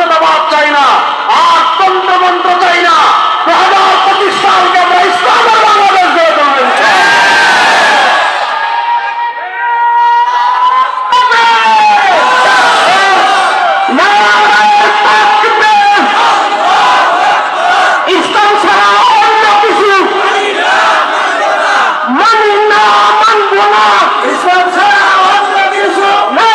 জাতীয়তাবাদ চাই না, আর তন্ত্রমন্ত্র চাই না। 2025 সালকে আমরা ইসলামের বাংলাদেশ গড়ে তুলবেন। ইসলাম ছাড়া অন্য কিছু মানি না, মানব না। ইসলাম ছাড়া অন্য কিছু না।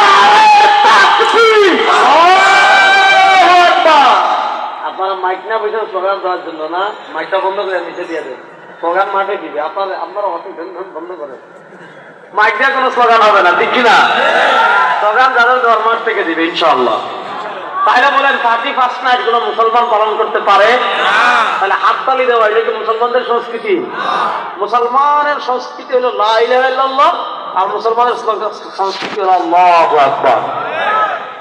আপনারা মাইক না বসে স্লোগান দেওয়ার জন্য না, মাইকটা বন্ধ করে নিচে দিয়ে দেন, স্লোগান মাঠে দিবে। আপনারা অত বন্ধ করেন, মাইক দিয়ে কোনো স্লোগান হবে না, ঠিক কিনা? স্লোগান যাদের ধর্মার থেকে দিবে ইনশাআল্লাহ। তাইলে বলেন 31 নাইট কোন মুসলমান পালন করতে পারে? তাহলে হাততালি দেওয়া, এটা কি মুসলমানদের সংস্কৃতি? মুসলমানের সংস্কৃতি হলো লা ইলাহা ইল্লাল্লাহ, আর মুসলমানের সংস্কৃতি হলো আল্লাহু আকবার।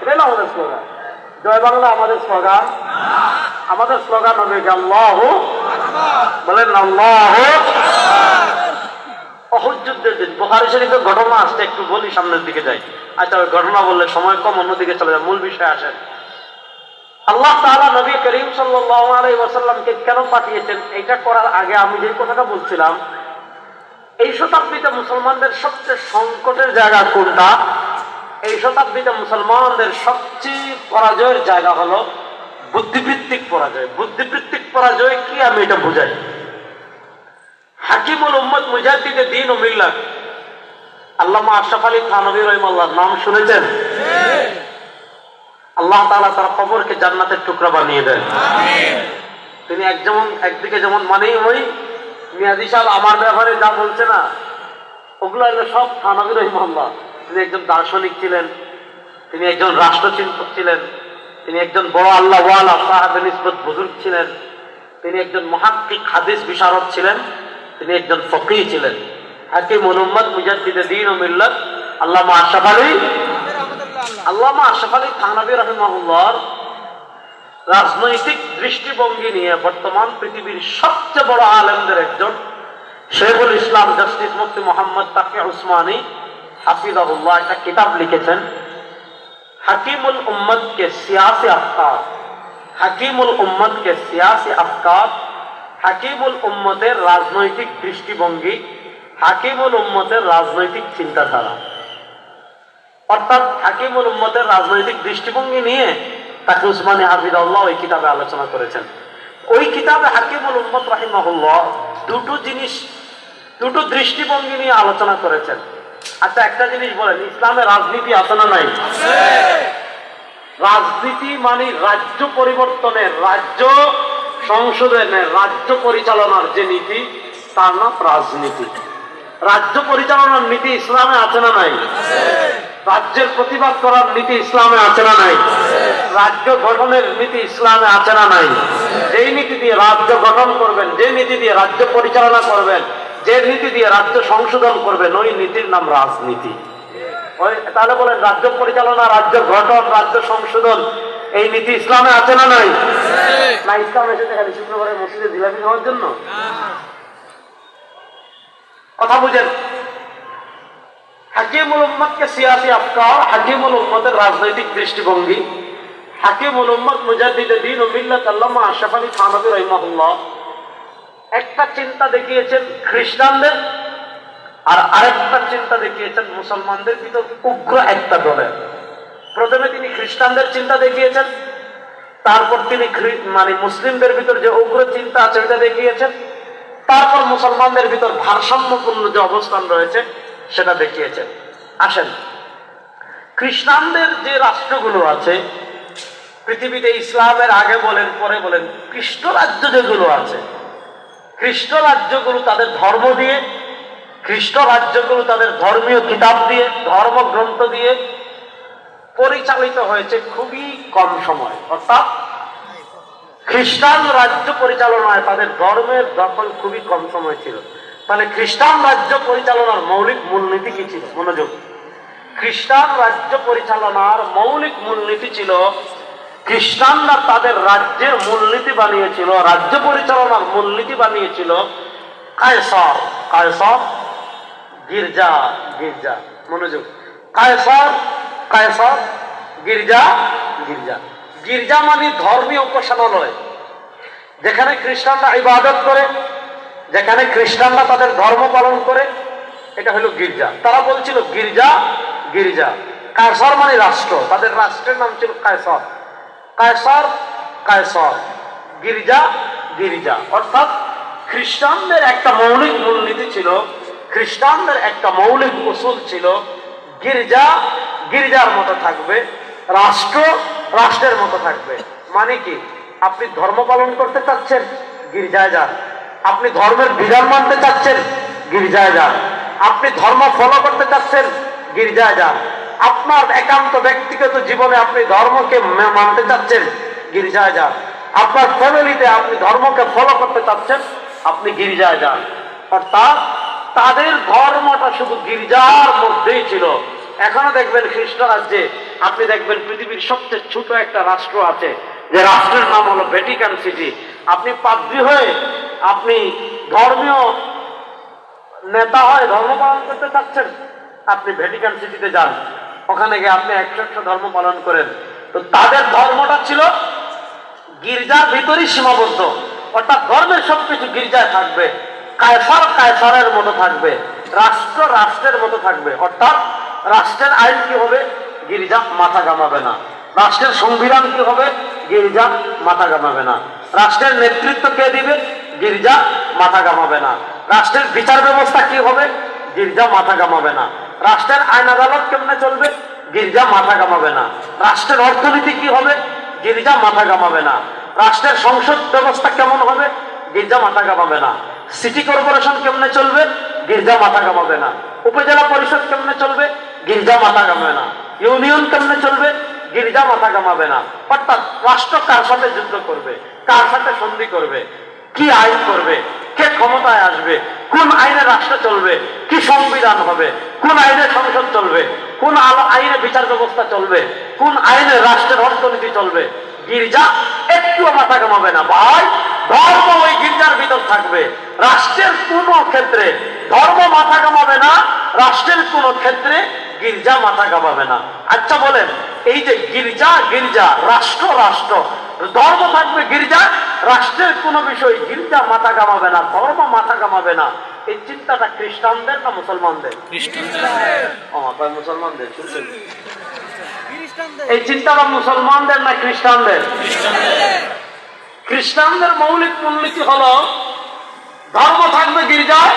এটাই না আমাদের স্লোগান। জয় বাংলা আমাদের স্লোগান। আমাদের স্লোগান হবে আল্লাহু, বলেন আল্লাহু। উহুদ যুদ্ধের দিন বুখারী শরীফের ঘটনা আসছে, একটু বলি, সামনের দিকে যাই। আচ্ছা, ওই ঘটনা বললে সময় কম, অন্যদিকে চলে যায়, মূল বিষয়ে আসেন। আল্লাহ তাআলা নবী করিম সাল্লাল্লাহু আলাইহি ওয়াসাল্লামকে কেন পাঠিয়েছেন, এটা করার আগে আমি যে কথাটা বলছিলাম, এই শতাব্দীতে মুসলমানদের সবচেয়ে সংকটের জায়গা কোনটা? এই শতাব্দীতে মুসলমানদের সবচেয়ে পরাজয়ের জায়গা হলো বুদ্ধিবৃত্তিক পরাজয়। বুদ্ধিবৃত্তিক পরাজয় কি আমি এটা বুঝাই। হাকিমুল উম্মত মুজাদ্দিদে দ্বীন ও মিল্লাত আল্লামা আশরাফ আলী থানভী রাহিমাহুল্লাহ নাম শুনেছেন? আল্লাহ তাআলা তার কবরকে জান্নাতের টুকরা বানিয়ে দেন। তিনি একদিকে যেমন মানে ওই মিয়াজি সাহেব আমার ব্যাপারে যা বলছে না, ওগুলো হলো সব থানভী রাহিমাহুল্লাহ। তিনি একজন দার্শনিক ছিলেন, তিনি একজন রাষ্ট্রচিন্তক ছিলেন, তিনি একজন বড় আল্লাহ ওয়ালা সাহাবে নিসবত বুজুর্গ ছিলেন, তিনি একজন মুহাক্কিক হাদিস বিশারদ ছিলেন, তিনি একজন ফকিহ ছিলেন। হাকিমুল উম্মত মুজাদ্দিদে দ্বীন ও মিল্লাত আল্লামা আশরাফ আলী থানভী রাহিমাহুল্লাহর রাজনৈতিক দৃষ্টিভঙ্গি নিয়ে বর্তমান পৃথিবীর সবচেয়ে বড় আলেমদের একজন শেখুল ইসলাম জাস্টিস মুফতি মোহাম্মদ তাকি উসমানী হাফিজাহুল্লাহ একটা কিতাব লিখেছেন, হাকিমুল উম্মত কে সিয়াসি আফকার। হাকিমুল উম্মত কে সিয়াসি আফকার, হাকিমুল উম্মতের রাজনৈতিক দৃষ্টিভঙ্গি, হাকিমুল উম্মতের রাজনৈতিক চিন্তাধারা। অর্থাৎ হাকিমুল উম্মতের রাজনৈতিক দৃষ্টিভঙ্গি নিয়ে তাকি উসমানী হাফিজাহুল্লাহ ওই কিতাবে আলোচনা করেছেন। ওই কিতাবে হাকিমুল উম্মত রাহিমাহুল্লাহ দুটো দৃষ্টিভঙ্গি নিয়ে আলোচনা করেছেন। আচ্ছা, একটা জিনিস বলেন, ইসলামে রাজনীতি আছে না নাই? রাজনীতি মানে রাজ্য পরিবর্তনের, রাজ্য সংশোধনের, রাজ্য পরিচালনার যে নীতি, তার নাম রাজনীতি। রাজ্য পরিচালনার নীতি ইসলামে আছে না নাই? রাজ্যের প্রতিবাদ করার নীতি ইসলামে আছে না নাই? রাজ্য গঠনের নীতি ইসলামে আছে না নাই? যেই নীতি দিয়ে রাজ্য গঠন করবেন, যে নীতি দিয়ে রাজ্য পরিচালনা করবেন, যে নীতি দিয়ে রাজ্য সংশোধন করবেন, ওই নীতির নাম রাজনীতি। তাহলে বলেন, রাজ্য পরিচালনা, রাজ্য গঠন, রাজ্য সংশোধন, এই নীতি ইসলামে আছে না নাই? না ইসলাম এসেছে খালি শুক্রবারে মসজিদে জিলাপি খাওয়ার জন্য? কথা বুঝেন। হাকিমুল উম্মতকে সিয়াসি আফকার, হাকিমুল উম্মতের রাজনৈতিক দৃষ্টিভঙ্গি। হাকিমুল উম্মত মুজাদ্দিদে দ্বীন ও মিল্লাত আল্লামা আশরাফ আলী থানভী রাহিমাহুল্লাহ একটা চিন্তা দেখিয়েছেন খ্রিস্টানদের, আর আরেকটা চিন্তা দেখিয়েছেন মুসলমানদের ভিতর উগ্র একটা দলের। প্রথমে তিনি খ্রিস্টানদের চিন্তা দেখিয়েছেন, তারপর তিনি মুসলিমদের ভিতর যে উগ্র চিন্তা আছে ওইটা দেখিয়েছেন, তারপর মুসলমানদের ভিতর ভারসাম্যপূর্ণ যে অবস্থান রয়েছে সেটা দেখিয়েছেন। আসেন, খ্রিস্টানদের যে রাষ্ট্রগুলো আছে পৃথিবীতে, ইসলামের আগে বলেন পরে বলেন, খ্রিস্ট রাজ্য যেগুলো আছে, খ্রিস্ট রাজ্যগুলো তাদের ধর্ম দিয়ে, খ্রিস্ট রাজ্যগুলো তাদের ধর্মীয় কিতাব দিয়ে, ধর্মগ্রন্থ দিয়ে পরিচালিত হয়েছে খুবই কম সময়। অর্থাৎ খ্রিস্টান রাজ্য পরিচালনায় তাদের ধর্মের দখল খুবই কম সময় ছিল। তাহলে খ্রিস্টান রাজ্য পরিচালনার মৌলিক মূলনীতি কি ছিল? মনোযোগ। খ্রিস্টান রাজ্য পরিচালনার মৌলিক মূলনীতি ছিল, খ্রিস্টানরা তাদের রাজ্যের মূলনীতি বানিয়েছিল, রাজ্য পরিচালনার মূলনীতি বানিয়েছিল কায়সার। কায়সার গির্জা, গির্জা, মনোযোগ, কায়সার, কায়সার, গির্জা, গির্জা। গির্জা মানে ধর্মীয় উপাসনালয়, যেখানে খ্রিস্টানরা ইবাদত করে, যেখানে খ্রিস্টানরা তাদের ধর্ম পালন করে, এটা হলো গির্জা। তারা বলছিল গির্জা গির্জা। কায়সার মানে রাষ্ট্র, তাদের রাষ্ট্রের নাম ছিল কায়সার। কায়সার কায়সার, গির্জা গির্জা। অর্থাৎ খ্রিস্টানদের একটা মৌলিক মূলনীতি ছিল, খ্রিস্টানদের একটা মৌলিক উসুল ছিল, গির্জা গির্জার মতো থাকবে, রাষ্ট্র রাষ্ট্রের মতো থাকবে। মানে কি, আপনি ধর্ম পালন করতে চাচ্ছেন, গির্জায় যান। আপনি ধর্মের বিধান মানতে চাচ্ছেন, গির্জায় যান। আপনি ধর্ম ফলো করতে চাচ্ছেন, গির্জায় যান। আপনার একান্ত ব্যক্তিগত জীবনে আপনি ধর্মকে মানতে চাচ্ছেন, গির্জায় যান। আপনার ফ্যামিলিতে আপনি ধর্মকে ফলো করতে চাচ্ছেন, আপনি গির্জায় যান। অর্থাৎ তাদের ধর্মটা শুধু গির্জার মধ্যেই ছিল। এখনো দেখবেন খ্রিস্ট রাজ্যে আপনি দেখবেন পৃথিবীর সবচেয়ে ছোট একটা রাষ্ট্র আছে, যে রাষ্ট্রের নাম হলো ভ্যাটিকান সিটি। আপনি পাদ্রী হয়ে আপনি ধর্মীয় নেতা হয় ধর্ম পালন করতে চাচ্ছেন, আপনি ভ্যাটিকান সিটিতে যান, ওখানে গিয়ে আপনি 100 ধর্ম পালন করেন। তো তাদের ধর্মটা ছিল গির্জার ভিতরেই সীমাবদ্ধ। অর্থাৎ ধর্মের সবকিছু গির্জায় থাকবে, কায়সার কায়সারের মতো থাকবে, রাষ্ট্র রাষ্ট্রের মতো থাকবে। অর্থাৎ রাষ্ট্রের আইন কি হবে, গির্জা মাথা ঘামাবে না। রাষ্ট্রের সংবিধান কি হবে, গির্জা মাথা ঘামাবে না। রাষ্ট্রের নেতৃত্ব কে দিবে, গির্জা মাথা ঘামাবে না। রাষ্ট্রের বিচার ব্যবস্থা কি হবে, গির্জা মাথা ঘামাবে না। রাষ্ট্রের আইন আদালত কেমনে চলবে, গির্জা মাথা ঘামাবে না। রাষ্ট্রের অর্থনীতি কি হবে, গির্জা মাথা ঘামাবে না। রাষ্ট্রের সংসদ ব্যবস্থা কেমন হবে, গির্জা মাথা ঘামাবে না। সিটি কর্পোরেশন কেমনে চলবে, গির্জা মাথা ঘামাবে না। উপজেলা পরিষদ কেমনে চলবে, গির্জা মাথা ঘামাবে না। ইউনিয়ন কেমনে চলবে, গির্জা মাথা ঘামাবে না। অর্থাৎ রাষ্ট্র কার সাথে যুদ্ধ করবে, কার সাথে সন্ধি করবে, কি আইন করবে, কে ক্ষমতায় আসবে, কোন আইনে রাষ্ট্র চলবে, কি সংবিধান হবে, কোন আইনে সংসদ চলবে, কোন আইনে বিচার ব্যবস্থা চলবে, কোন আইনে রাষ্ট্রের অর্থনীতি চলবে, গির্জা একটুও মাথা ঘামাবে না। ভাই, ধর্ম ওই গির্জার ভিতর থাকবে। রাষ্ট্রের কোন ক্ষেত্রে ধর্ম মাথা ঘামাবে না, রাষ্ট্রের কোন ক্ষেত্রে গির্জা মাথা ঘামাবে না। আচ্ছা বলেন, এই যে গির্জা গির্জা, রাষ্ট্র রাষ্ট্র, ধর্ম থাকবে গির্জা, রাষ্ট্রের কোন বিষয় গির্জা মাথা ঘামাবে না, ধর্ম মাথা ঘামাবে না, এই চিন্তাটা খ্রিস্টানদের না মুসলমানদের? মুসলমানদের। এই চিন্তাটা মুসলমানদের না খ্রিস্টানদের? খ্রিস্টানদের মৌলিক মূলনীতি হলো ধর্ম থাকবে গির্জায়,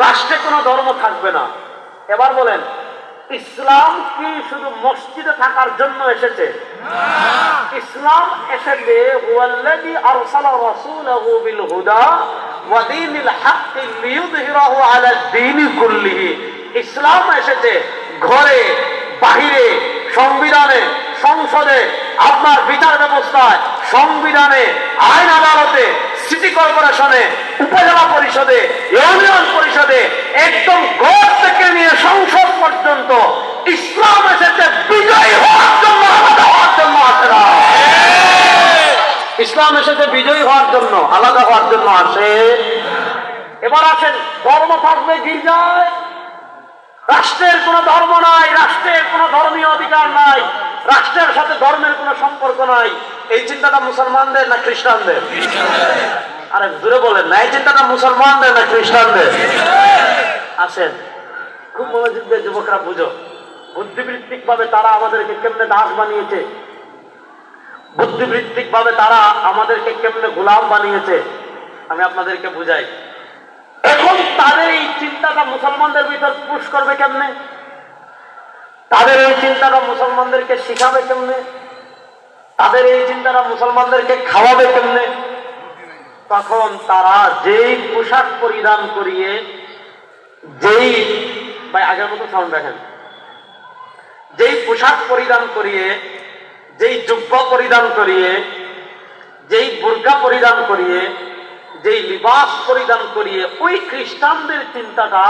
রাষ্ট্রে কোনো ধর্ম থাকবে না। এবার বলেন, ইসলাম কি শুধু মসজিদে থাকার জন্য এসেছে? ইসলাম এসেছে হুয়াল্লাযী আরসালা রাসূলাহু বিল হুদা ওয়া দীনিল হাক্কি লিইয়ুযহিরাহু আলা দ্বীনি কুল্লিহি। ইসলাম এসেছে ঘরে বাহিরে, সংবিধানে, সংসদে, আপনার বিচার ব্যবস্থায়, সংবিধানে, আইন আদালতে, সিটি কর্পোরেশনে, উপজেলা পরিষদে, ইউনিয়ন পরিষদে, একদম ঘর থেকে নিয়ে সংসদ পর্যন্ত ইসলাম এসেছে বিজয়ী হওয়ার জন্য, আলাদা হওয়ার জন্য আসে না। ইসলাম এসেছে বিজয়ী হওয়ার জন্য, আলাদা হওয়ার জন্য আসে। এবার আসেন, ধর্ম থাকবে গির্জায়, রাষ্ট্রের কোন ধর্ম নাই, রাষ্ট্রের কোন ধর্মীয় অধিকার নাই, রাষ্ট্রের সাথে ধর্মের কোন সম্পর্ক নাই। এই চিন্তাটা মুসলমানদের না খ্রিস্টানদের? আরে জোরে বলেন না, এই চিন্তাটা মুসলমানদের না খ্রিস্টানদের? আসেন, খুব মনোযোগ দিয়ে যুবকরা বুঝো, বুদ্ধিবৃত্তিক ভাবে তারা আমাদেরকে কেমনে দাস বানিয়েছে, বুদ্ধিবৃত্তিক ভাবে তারা আমাদেরকে কেমনে গোলাম বানিয়েছে, আমি আপনাদেরকে বুঝাই। এখন তাদের এই চিন্তাটা মুসলমানদের ভিতর পুশ করবে কেমনে, তাদের এই চিন্তাটা মুসলমানদেরকে শিখাবে কেমনে, তাদের এই চিন্তাটা মুসলমানদেরকে খাওয়াবে কেমনে? তখন তারা যেই পোশাক পরিধান করিয়ে, যেই, ভাই আগের মতো সাউন্ড দেখেন, যেই পোশাক পরিধান করিয়ে, যেই জুব্বা পরিধান করিয়ে, যেই বুরকা পরিধান করিয়ে, যেই লিবাস পরিধান করিয়ে ওই খ্রিস্টানদের চিন্তাটা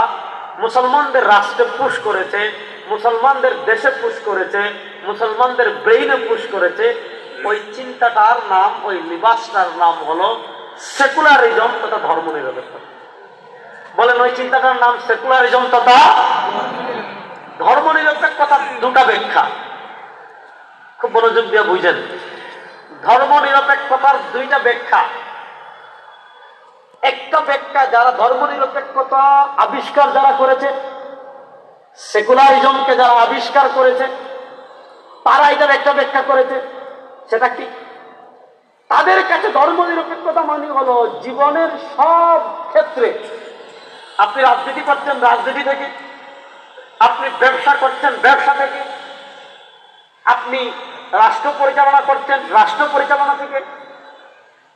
মুসলমানদের রাষ্ট্রে পুশ করেছে, মুসলমানদের দেশে পুশ করেছে, মুসলমানদের ব্রেইনে পুশ করেছে, ওই চিন্তাটার নাম, ওই লিবাসটার নাম হলো সেকুলারিজম তথা ধর্ম নিরপেক্ষতা। বলেন, ওই চিন্তাটার নাম সেকুলারিজম তথা ধর্ম নিরপেক্ষতা। দুটা ব্যাখ্যা, খুব মনোযোগ দিয়ে বুঝেন। ধর্ম নিরপেক্ষতার দুইটা ব্যাখ্যা। একটা ব্যাখ্যা, যারা ধর্ম নিরপেক্ষতা আবিষ্কার যারা করেছে, সেকুলারিজমকে যারা আবিষ্কার করেছে, তারা এটার একটা ব্যাখ্যা করেছে। সেটা কি? তাদের কাছে ধর্ম নিরপেক্ষতা মানে হলো জীবনের সব ক্ষেত্রে, আপনি রাজনীতি করছেন রাজনীতি থেকে, আপনি ব্যবসা করছেন ব্যবসা থেকে, আপনি রাষ্ট্র পরিচালনা করছেন রাষ্ট্র পরিচালনা থেকে,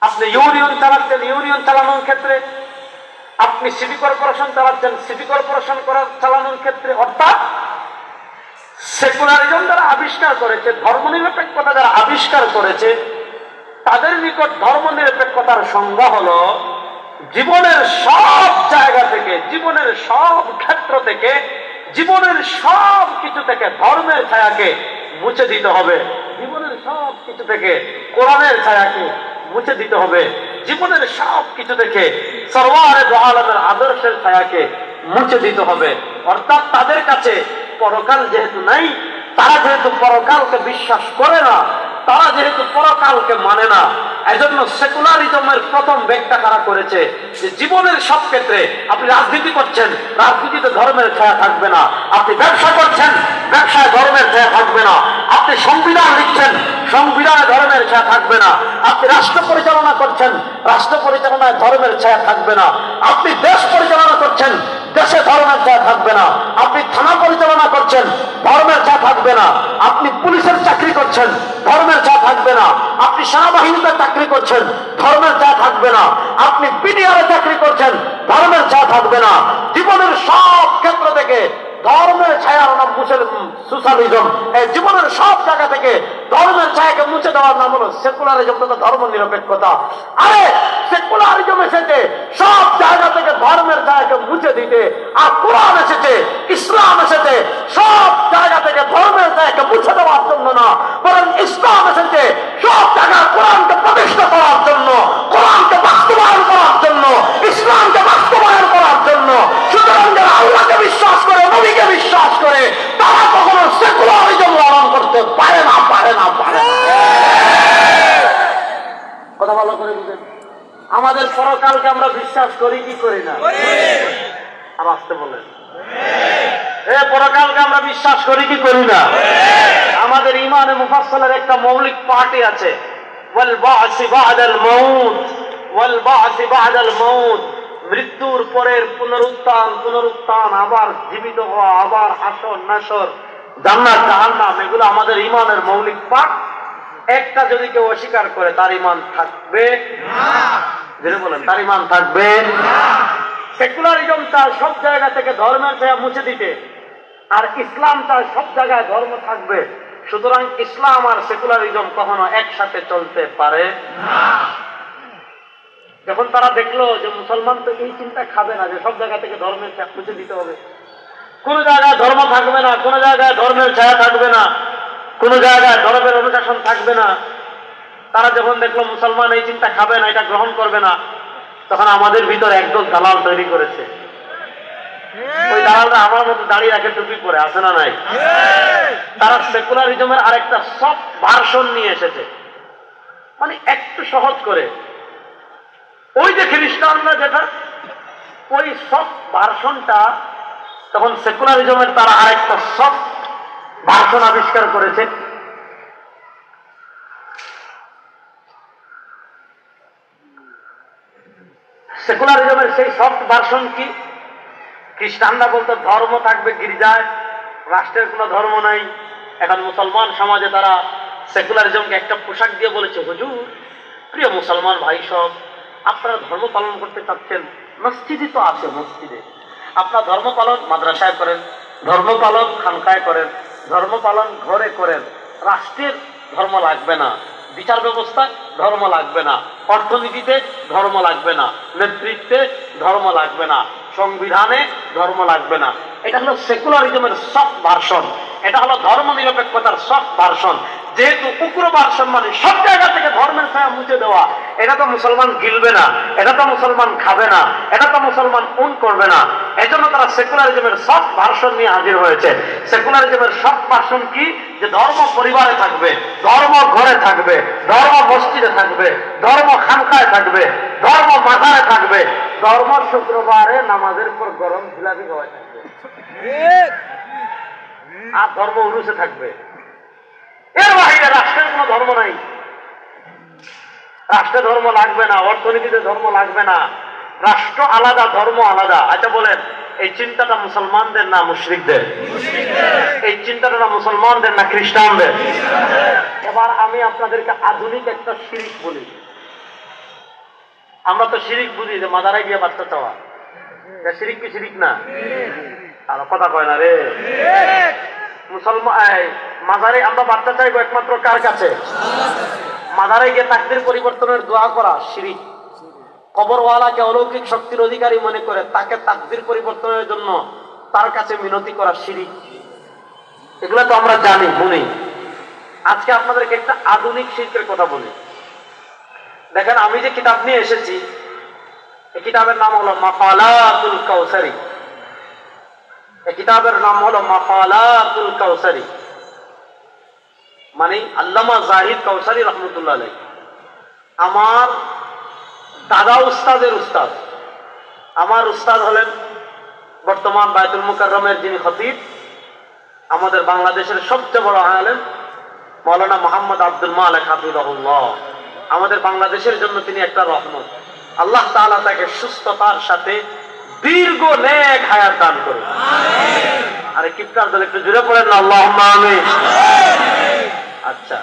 আপনি ইউনিয়ন চালাচ্ছেন ইউনিয়ন চালানোর ক্ষেত্রে, আপনি সিটি কর্পোরেশন চালাচ্ছেন সিটি কর্পোরেশন চালানোর ক্ষেত্রে। অর্থাৎ সেকুলারিজম যারা আবিষ্কার করেছে, ধর্মনিরপেক্ষতা যারা আবিষ্কার করেছে, তাদের নিকট ধর্মনিরপেক্ষতার সংজ্ঞা হলো জীবনের সব জায়গা থেকে, জীবনের সব ক্ষেত্র থেকে, জীবনের সব কিছু থেকে ধর্মের ছায়াকে মুছে দিতে হবে। জীবনের সব কিছু থেকে কোরআনের ছায়াকে মুছে দিতে হবে। জীবনের সব কিছু থেকে সরওয়ারে দো আলমের আদর্শের ছায়াকে মুছে দিতে হবে। অর্থাৎ তাদের কাছে পরকাল যেহেতু নাই, তারা যেহেতু পরকালকে বিশ্বাস করে না, তারা যেহেতু পরকালকে মানে না, এজন্য সেকুলারিজমের প্রথম ব্যাখ্যা তারা করেছে যে জীবনের সব ক্ষেত্রে, আপনি রাজনীতি করছেন রাজনীতিতে ধর্মের ছায়া থাকবে না, আপনি ব্যবসা করছেন ব্যবসায় ধর্মের ছায়া থাকবে না, আপনি সংবিধান লিখছেন সংবিধানে ধর্মের ছায়া থাকবে না, আপনি রাষ্ট্র পরিচালনা করছেন রাষ্ট্র পরিচালনায় ধর্মের ছায়া থাকবে না, আপনি দেশ পরিচালনা করছেন দেশে ধর্মের ছায়া থাকবে না, আপনি থানা পরিচালনা করছেন ধর্মের ছায়া থাকবে না, আপনি পুলিশের চাকরি করছেন ধর্মের ছায়া থাকবে না, আপনি সেনাবাহিনীতে চাকরি করছেন ধর্মের ছায়া থাকবে না, আপনি বিডিআরে চাকরি করছেন ধর্মের ছায়া থাকবে না। জীবনের সব ক্ষেত্র থেকে ধর্মের ছায়ার নাম সোশ্যালিজম। এই জীবনের সব জায়গা থেকে ধর্মের ছায়াকে মুছে দেওয়ার নাম হলো সেকুলারিজম তথা ধর্ম নিরপেক্ষতা। আরে সেকুলারিজম এসেছে সব জায়গা থেকে ধর্মের ছায়াকে মুছে দিতে, আর কোরআন এসেছে ইসলাম এসেছে সব জায়গা থেকে ধর্মের ছায়াকে মুছে দেওয়ার জন্য না, বরং ইসলাম এসেছে সব জায়গায় কোরআনকে প্রতিষ্ঠা করার জন্য, কোরআনকে বাস্তবায়ন করার জন্য, ইসলামকে বাস্তবায়ন করার জন্য। সুতরাং যারা আল্লাহকে বিশ্বাস করে নবীকে বিশ্বাস করে তারা কখনো সেকুলারিজম লালন করতে পারে না পারে না পারে না। কথা ভালো করে বুঝেন। আমাদের পরকালকে আমরা বিশ্বাস করি কি করি না? আর আসতে বলেন, পরকালকে আমরা বিশ্বাস করি কি করি না? আমাদের ইমানে মুফাসসালের একটা মৌলিক পার্টি আছে, ওয়াল বা'সি বা'দাল মাউত, ওয়াল বা'সি বা'দাল মাউত, মৃত্যুর পরের পুনরুত্থান পুনরুত্থান, আবার জীবিত হওয়া, আবার হাসর নাসর, জান্নাত জাহান্নাম, এগুলো আমাদের ইমানের মৌলিক পাঠ। একটা যদি কেউ অস্বীকার করে তার ইমান থাকবে না। যেটা বলেন তার ইমান থাকবে না। সেকুলারিজম চায় সব জায়গা থেকে ধর্মের ছায়া মুছে দিতে, আর ইসলাম চায় সব জায়গায় ধর্ম থাকবে। সুতরাং ইসলাম আর সেকুলারিজম কখনো একসাথে চলতে পারে না। যখন তারা দেখলো যে মুসলমান তো এই চিন্তা খাবে না যে সব জায়গা থেকে ধর্মের ছায়া মুছে দিতে হবে, কোন জায়গায় ধর্ম থাকবে না, কোন জায়গায় ধর্মের ছায়া থাকবে না, কোন জায়গায় ধর্মের অনুশাসন থাকবে না, তারা যখন দেখলো মুসলমান এই চিন্তা খাবে না, এটা গ্রহণ করবে না, তখন আমাদের ভিতর একদল দালাল তৈরি করেছে। ওই দালালরা আমার মতো দাঁড়িয়ে রাখে, টুপি পরে, আছে না নাই? তারা সেকুলারিজমের আরেকটা সফট ভার্সন নিয়ে এসেছে, মানে একটু সহজ করে। ওই যে খ্রিস্টানরা যেটা, ওই সফট ভার্সনটা তখন সেকুলারিজমের তারা আরেকটা সফট ভার্সন আবিষ্কার করেছে। সেকুলারিজমের সেই সফট ভার্সন কি? খ্রিস্টানরা বলতো ধর্ম থাকবে গির্জায়, রাষ্ট্রের কোনো ধর্ম নাই। এখন মুসলমান সমাজে তারা সেকুলারিজমকে একটা পোশাক দিয়ে বলেছে, হুজুর প্রিয় মুসলমান ভাই সব, আপনারা ধর্ম পালন করতে চাচ্ছেন, মসজিদই তো আছে, মসজিদে আপনার ধর্ম পালন মাদ্রাসায় করেন, ধর্ম পালন খানকায় করেন, ধর্ম পালন ঘরে করেন, রাষ্ট্রের ধর্ম লাগবে না, বিচার ব্যবস্থায় ধর্ম লাগবে না, অর্থনীতিতে ধর্ম লাগবে না, নেতৃত্বে ধর্ম লাগবে না, সংবিধানে ধর্ম লাগবে না। এটা হলো সেকুলারিজমের সফট ভার্সন, এটা হলো ধর্ম নিরপেক্ষতার সফট ভার্সন। যেহেতু উগ্র ভার্সন মানে সব জায়গা থেকে ধর্মের ছায়া মুছে দেওয়া, এটা তো মুসলমান গিলবে না, এটা তো মুসলমান খাবে না, এটা তো মুসলমান করবে না। এজন্য তারা সেকুলারিজমের সব ভার্সন নিয়ে হাজির হয়েছে। সেকুলারিজমের সব ভার্সন কি? যে ধর্ম পরিবারে থাকবে, ধর্ম ঘরে থাকবে, ধর্ম মসজিদে থাকবে, ধর্ম খানকায় থাকবে, ধর্ম মাজারে থাকবে, ধর্ম শুক্রবারে নামাজের পর গরম জিলাপি খাওয়া থাকবে, আর ধর্ম উরুসে থাকবে। এর বাইরে রাষ্ট্রের কোনো ধর্ম নাই। রাষ্ট্রে ধর্ম লাগবে না, অর্থনীতিতে ধর্ম লাগবে না, রাষ্ট্র আলাদা, ধর্ম আলাদা। আচ্ছা বলেন, এই চিন্তাটা মুসলমানদের না মুশরিকদের? এই চিন্তাটা না মুসলমানদের না খ্রিস্টানদের? এবার আমি আপনাদেরকে আধুনিক একটা শিরিক বলি। আমরা তো শিরিক বুঝি যে মাদারায় গিয়ে বাচ্চা চাওয়া, শিরিক কি শিরিক না? আর কথা কয় না রে। মুসলমান মাজারে আমরা বাচ্চা চাইবো একমাত্র কার কাছে? মাজারে গিয়ে তাকদীর পরিবর্তনের দোয়া করা শিরিক। কবরওয়ালাকে অলৌকিক শক্তির অধিকারী মনে করে তাকে তাকদীর পরিবর্তনের জন্য তার কাছে মিনতি করা শিরিক। এগুলো তো আমরা জানি, শুনি। আজকে আপনাদেরকে একটা আধুনিক শিরকের কথা বলি। দেখেন, আমি যে কিতাব নিয়ে এসেছি, এই কিতাবের নাম হলো মাকালাতুল কাউসারি। এই কিতাবের নাম হলো মাকালাতুল কাউসারি, মানে আল্লামা জাহিদ কাউসারি রহমতুল্লাহ আলাইহি। আমার দাদা উস্তাদের উস্তাদ, আমার উস্তাদ হলেন বর্তমান বায়তুল মুকাররমের যিনি খতিব, আমাদের বাংলাদেশের সবচেয়ে বড় আলেম মাওলানা মুহাম্মদ আব্দুল মালিক হাফিজাহুল্লাহ। আমাদের বাংলাদেশের জন্য তিনি একটা রহমত। আল্লাহ তাআলা তাকে সুস্থতার সাথে দীর্ঘ নেক হায়াত দান করুন। আরে কিপটার দল একটু জুড়ে পড়েন না, আল্লাহুম্মা আমিন। আচ্ছা,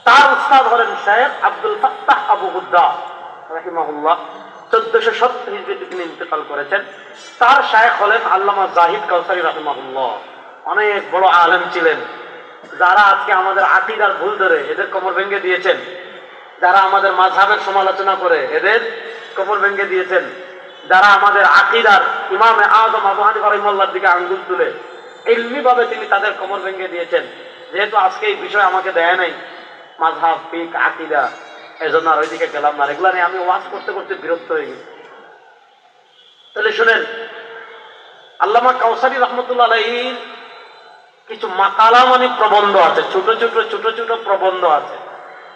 তার উস্তাদ হলেন শেখ আব্দুল ফাত্তাহ আবু হুদ্দা রাহিমাহুল্লাহ। 1470 হিজরিতে তিনি ইন্তেকাল করেছেন। তার শায়েখ হলেন আল্লামা জাহিদ কাউসারি রাহিমাহুল্লাহ। অনেক বড় আলেম ছিলেন, যারা আজকে আমাদের আকীদার ভুল ধরে এদের কোমর ভেঙে দিয়েছেন, যারা আমাদের মাযহাবের সমালোচনা করে এদের কোমর ভেঙে দিয়েছেন, যারা আমাদের আকীদার ইমামে আযম আবু হানিফা রাহিমাহুল্লাহর দিকে আঙ্গুল তুলে ইলমি ভাবে তিনি তাদের কোমর ভেঙে দিয়েছেন। যেহেতু আজকে এই বিষয় আমাকে দেয় নাই, মাযহাব, ফিকহ, আকীদা, এজন্য আর ওইদিকে গেলাম না। এগুলা নিয়ে আমি ওয়াজ করতে করতে বিরক্ত হয়ে গেছি। তাহলে শুনেন, আল্লামা কাউসারি রহমতুল্লাহ আলাইহির কিছু মাকালা মানে প্রবন্ধ আছে, ছোট ছোট প্রবন্ধ আছে।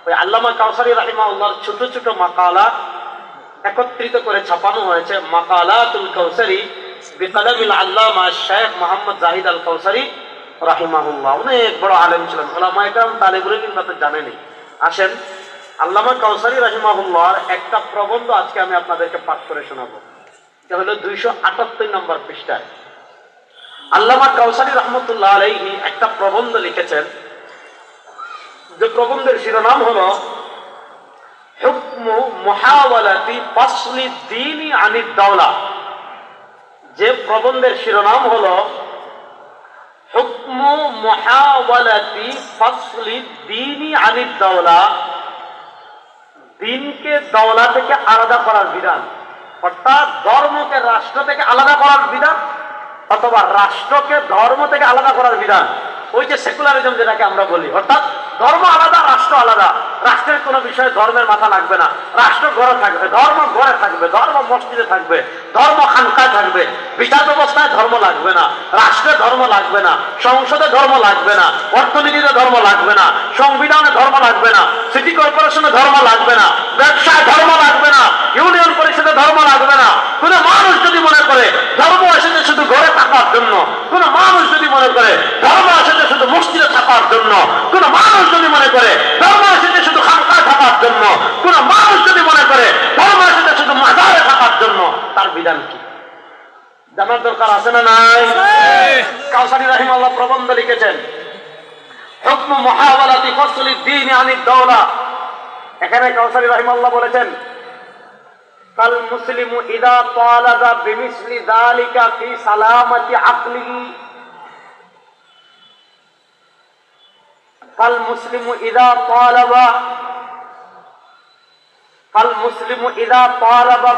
ওই আল্লামা কাউসারি রাহিমাহুল্লাহর ছোট ছোট মাকালা একত্রিত করে ছাপানো হয়েছে মাকালাতুল কাউসারি বিকালামিল আল্লামা শেখ মোহাম্মদ জাহিদ আল কাউসারি রাহিমাহুল্লাহ। অনেক বড় আলেম ছিলেন, উলামায়ে কেরাম তালিবুল ইলম তো জানেনই। আসেন, আল্লামা কাউসারি রাহিমাহুল্লাহর একটা প্রবন্ধ আজকে আমি আপনাদেরকে পাঠ করে শোনাবো। এটা হলো 278 নম্বর পৃষ্ঠায়। আল্লামা কাউসারি রহমতুল্লাহ আলাইহি একটা প্রবন্ধ লিখেছেন, যে প্রবন্ধের শিরোনাম হলো হুকমু মুহাওয়ালাতি ফাসলি দ্বীনি আনিদ দাওলা। যে প্রবন্ধের শিরোনাম হলো হুকমু মুহাওয়ালাতি ফাসলি দ্বীনি আনিদ দাওলা, দ্বীনকে দাওলা থেকে আলাদা করার বিধান। অর্থাৎ ধর্মকে রাষ্ট্র থেকে আলাদা করার বিধান, অথবা রাষ্ট্রকে ধর্ম থেকে আলাদা করার বিধান। ওই যে সেকুলারিজম যেটাকে আমরা বলি, অর্থাৎ ধর্ম আলাদা, রাষ্ট্র আলাদা। রাষ্ট্রের কোনো বিষয়ে ধর্মের মাথা লাগবে না, রাষ্ট্র ঘরে থাকবে, ধর্ম ঘরে থাকবে, ধর্ম মসজিদে থাকবে, ধর্ম খানকায় থাকবে। বিচার ব্যবস্থায় ধর্ম লাগবে না, রাষ্ট্রে ধর্ম লাগবে না, সংসদে ধর্ম লাগবে না, অর্থনীতিতে ধর্ম লাগবে না, সংবিধানে ধর্ম লাগবে না, সিটি কর্পোরেশনে ধর্ম লাগবে না, ব্যবসায় ধর্ম লাগবে না, ইউনিয়ন পরিষদে ধর্ম লাগবে না। কোন মানুষ যদি মনে করে ধর্ম এসেছে শুধু ঘরে থাকার জন্য, কোন মানুষ যদি মনে করে ধর্ম এসেছে শুধু মসজিদে থাকার জন্য, কোন মানুষ যদি মনে করে ধর্ম এসেছে শুধু খানকায় থাকার জন্য, কোন মানুষ যদি মনে করে ধর্ম এসেছে শুধু মাজারে থাকার জন্য, তার বিধান কি জানার দরকার আছে না নাই? কাউসারি রাহিমাহুল্লাহ প্রবন্ধ লিখেছেন হুকমু মুহাওয়ালাতি ফাসলি দ্বীনি আনিদ দাওলা। এখানে কাউসারি রাহিমাহুল্লাহ বলেছেন, কাল মুসলিমু ইদা তালাবা বিমিসলি যালিকা ফি সালামাতি আকলিহি, কাল মুসলিমু ইদা তালাবা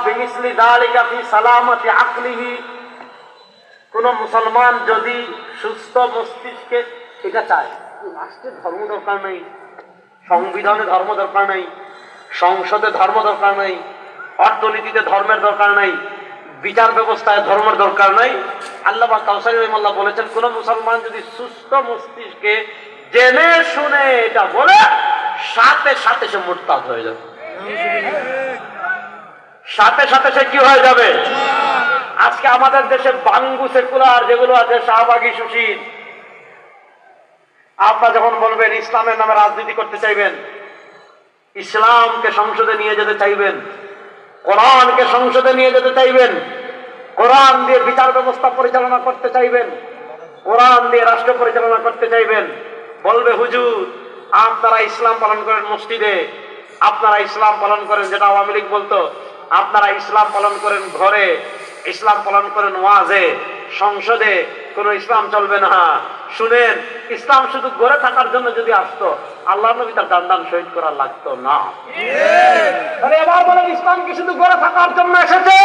বিমিসলি যালিকা ফি সালামাতি আকলিহি। কোন মুসলমান যদি সুস্থ মস্তিষ্কে এটা চায়, রাষ্ট্রের ধর্ম দরকার নেই, সংবিধানে ধর্ম দরকার নেই, সংসদে ধর্ম দরকার নাই, অর্থনীতিতে ধর্মের দরকার নাই, বিচার ব্যবস্থায় ধর্মের দরকার নাই। আল্লাহ কাউসারী রাহিমাহুল্লাহ বলেছেন, কোন মুসলমান যদি সুস্থ মস্তিষ্কে জেনে শুনে এটা বলে, সাথে সাথে সে মুরতাদ হয়ে যাবে, সাথে সাথে সে কি হয়ে যাবে। আজকে আমাদের দেশে বাঙ্গু সেকুলার যেগুলো আছে, শাহবাগী সুশীল, আপনারা যখন বলবেন ইসলামের নামে রাজনীতি করতে চাইবেন, ইসলামকে সংসদে নিয়ে যেতে চাইবেন, কোরআনকে সংসদে নিয়ে যেতে চাইবেন, কোরআন দিয়ে বিচার ব্যবস্থা পরিচালনা করতে চাইবেন, কোরআন দিয়ে রাষ্ট্র পরিচালনা করতে চাইবেন, বলবে হুজুর আপনারা ইসলাম পালন করেন মসজিদে, আপনারা ইসলাম পালন করেন যেটা আওয়ামী লীগ বলতো, আপনারা ইসলাম পালন করেন ঘরে, ইসলাম পালন করেন ওয়াজে, সংসদে কোন ইসলাম চলবে না। শুনেন, ইসলাম শুধু ঘরে থাকার জন্য যদি আসতো, আল্লাহ নবী তার জান শহীদ করা লাগতো না। এবার বলেন, ইসলাম কি শুধু ঘরে থাকার জন্য এসেছে?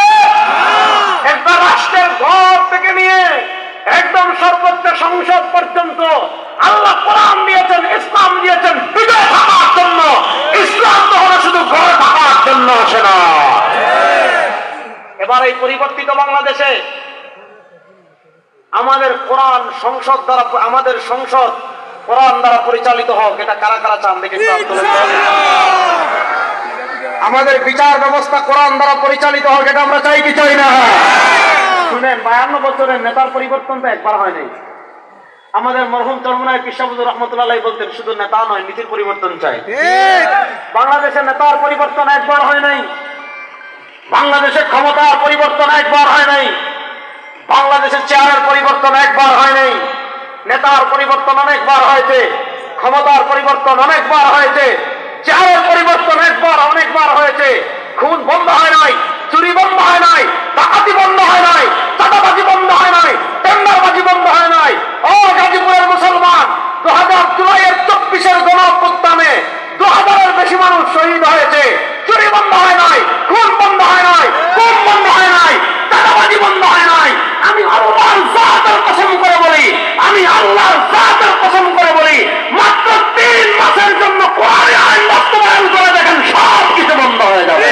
একবার রাষ্ট্রের ঘর থেকে নিয়ে একদম সর্বোচ্চ সংসদ পর্যন্ত আল্লাহ কোরআন দিয়েছেন, ইসলাম দিয়েছেন বিজয় থাকার জন্য। ইসলাম তো হলো শুধু ঘরে থাকার জন্য আসে না। এবার এই পরিবর্তিত বাংলাদেশে আমাদের কোরআন সংসদ দ্বারা, আমাদের সংসদ কোরআন দ্বারা পরিচালিত হোক, এটা কারা কারা চান দেখে। আমাদের বিচার ব্যবস্থা কোরআন দ্বারা পরিচালিত হোক, এটা আমরা চাই কি চাই না? শুনেন, 52 বছরের নেতার পরিবর্তন তো একবার হয় নাই। আমাদের মরহুম চরমনায় পিসাবুদুর রহমতুল্লাহ বলতেন, শুধু নেতা নয় নীতির পরিবর্তন চাই। বাংলাদেশের নেতার পরিবর্তন একবার হয় নাই, বাংলাদেশের ক্ষমতার পরিবর্তন একবার হয় নাই, বাংলাদেশের চেয়ারের পরিবর্তন একবার হয় নাই। নেতার পরিবর্তন অনেকবার হয়েছে, ক্ষমতার পরিবর্তন অনেকবার হয়েছে, চেয়ারের পরিবর্তন অনেকবার হয়েছে। খুন বন্ধ হয় নাই, চুরি বন্ধ হয় নাই, ডাকাতি বন্ধ হয় নাই, চাঁদাবাজি বন্ধ হয় নাই, টেন্ডারবাজি বন্ধ হয় নাই। ও গাজীপুরের মুসলমান, 2000 জুলাইয়ের 24-এর গণঅভ্যুত্থানে 2000-এর বেশি মানুষ শহীদ হয়েছে। চুরি বন্ধ হয় নাই, খুন বন্ধ হয় নাই, গুম বন্ধ হয় নাই, চাঁদাবাজি বন্ধ হয় নাই। আমি আল্লাহর জাতের কসম করে বলি, আমি আল্লাহর জাতের কসম করে বলি, মাত্র 3 মাসের জন্য কোরআনের আইন বাস্তবায়ন করে দেখেন, সব কিছু বন্ধ হয়ে যাবে।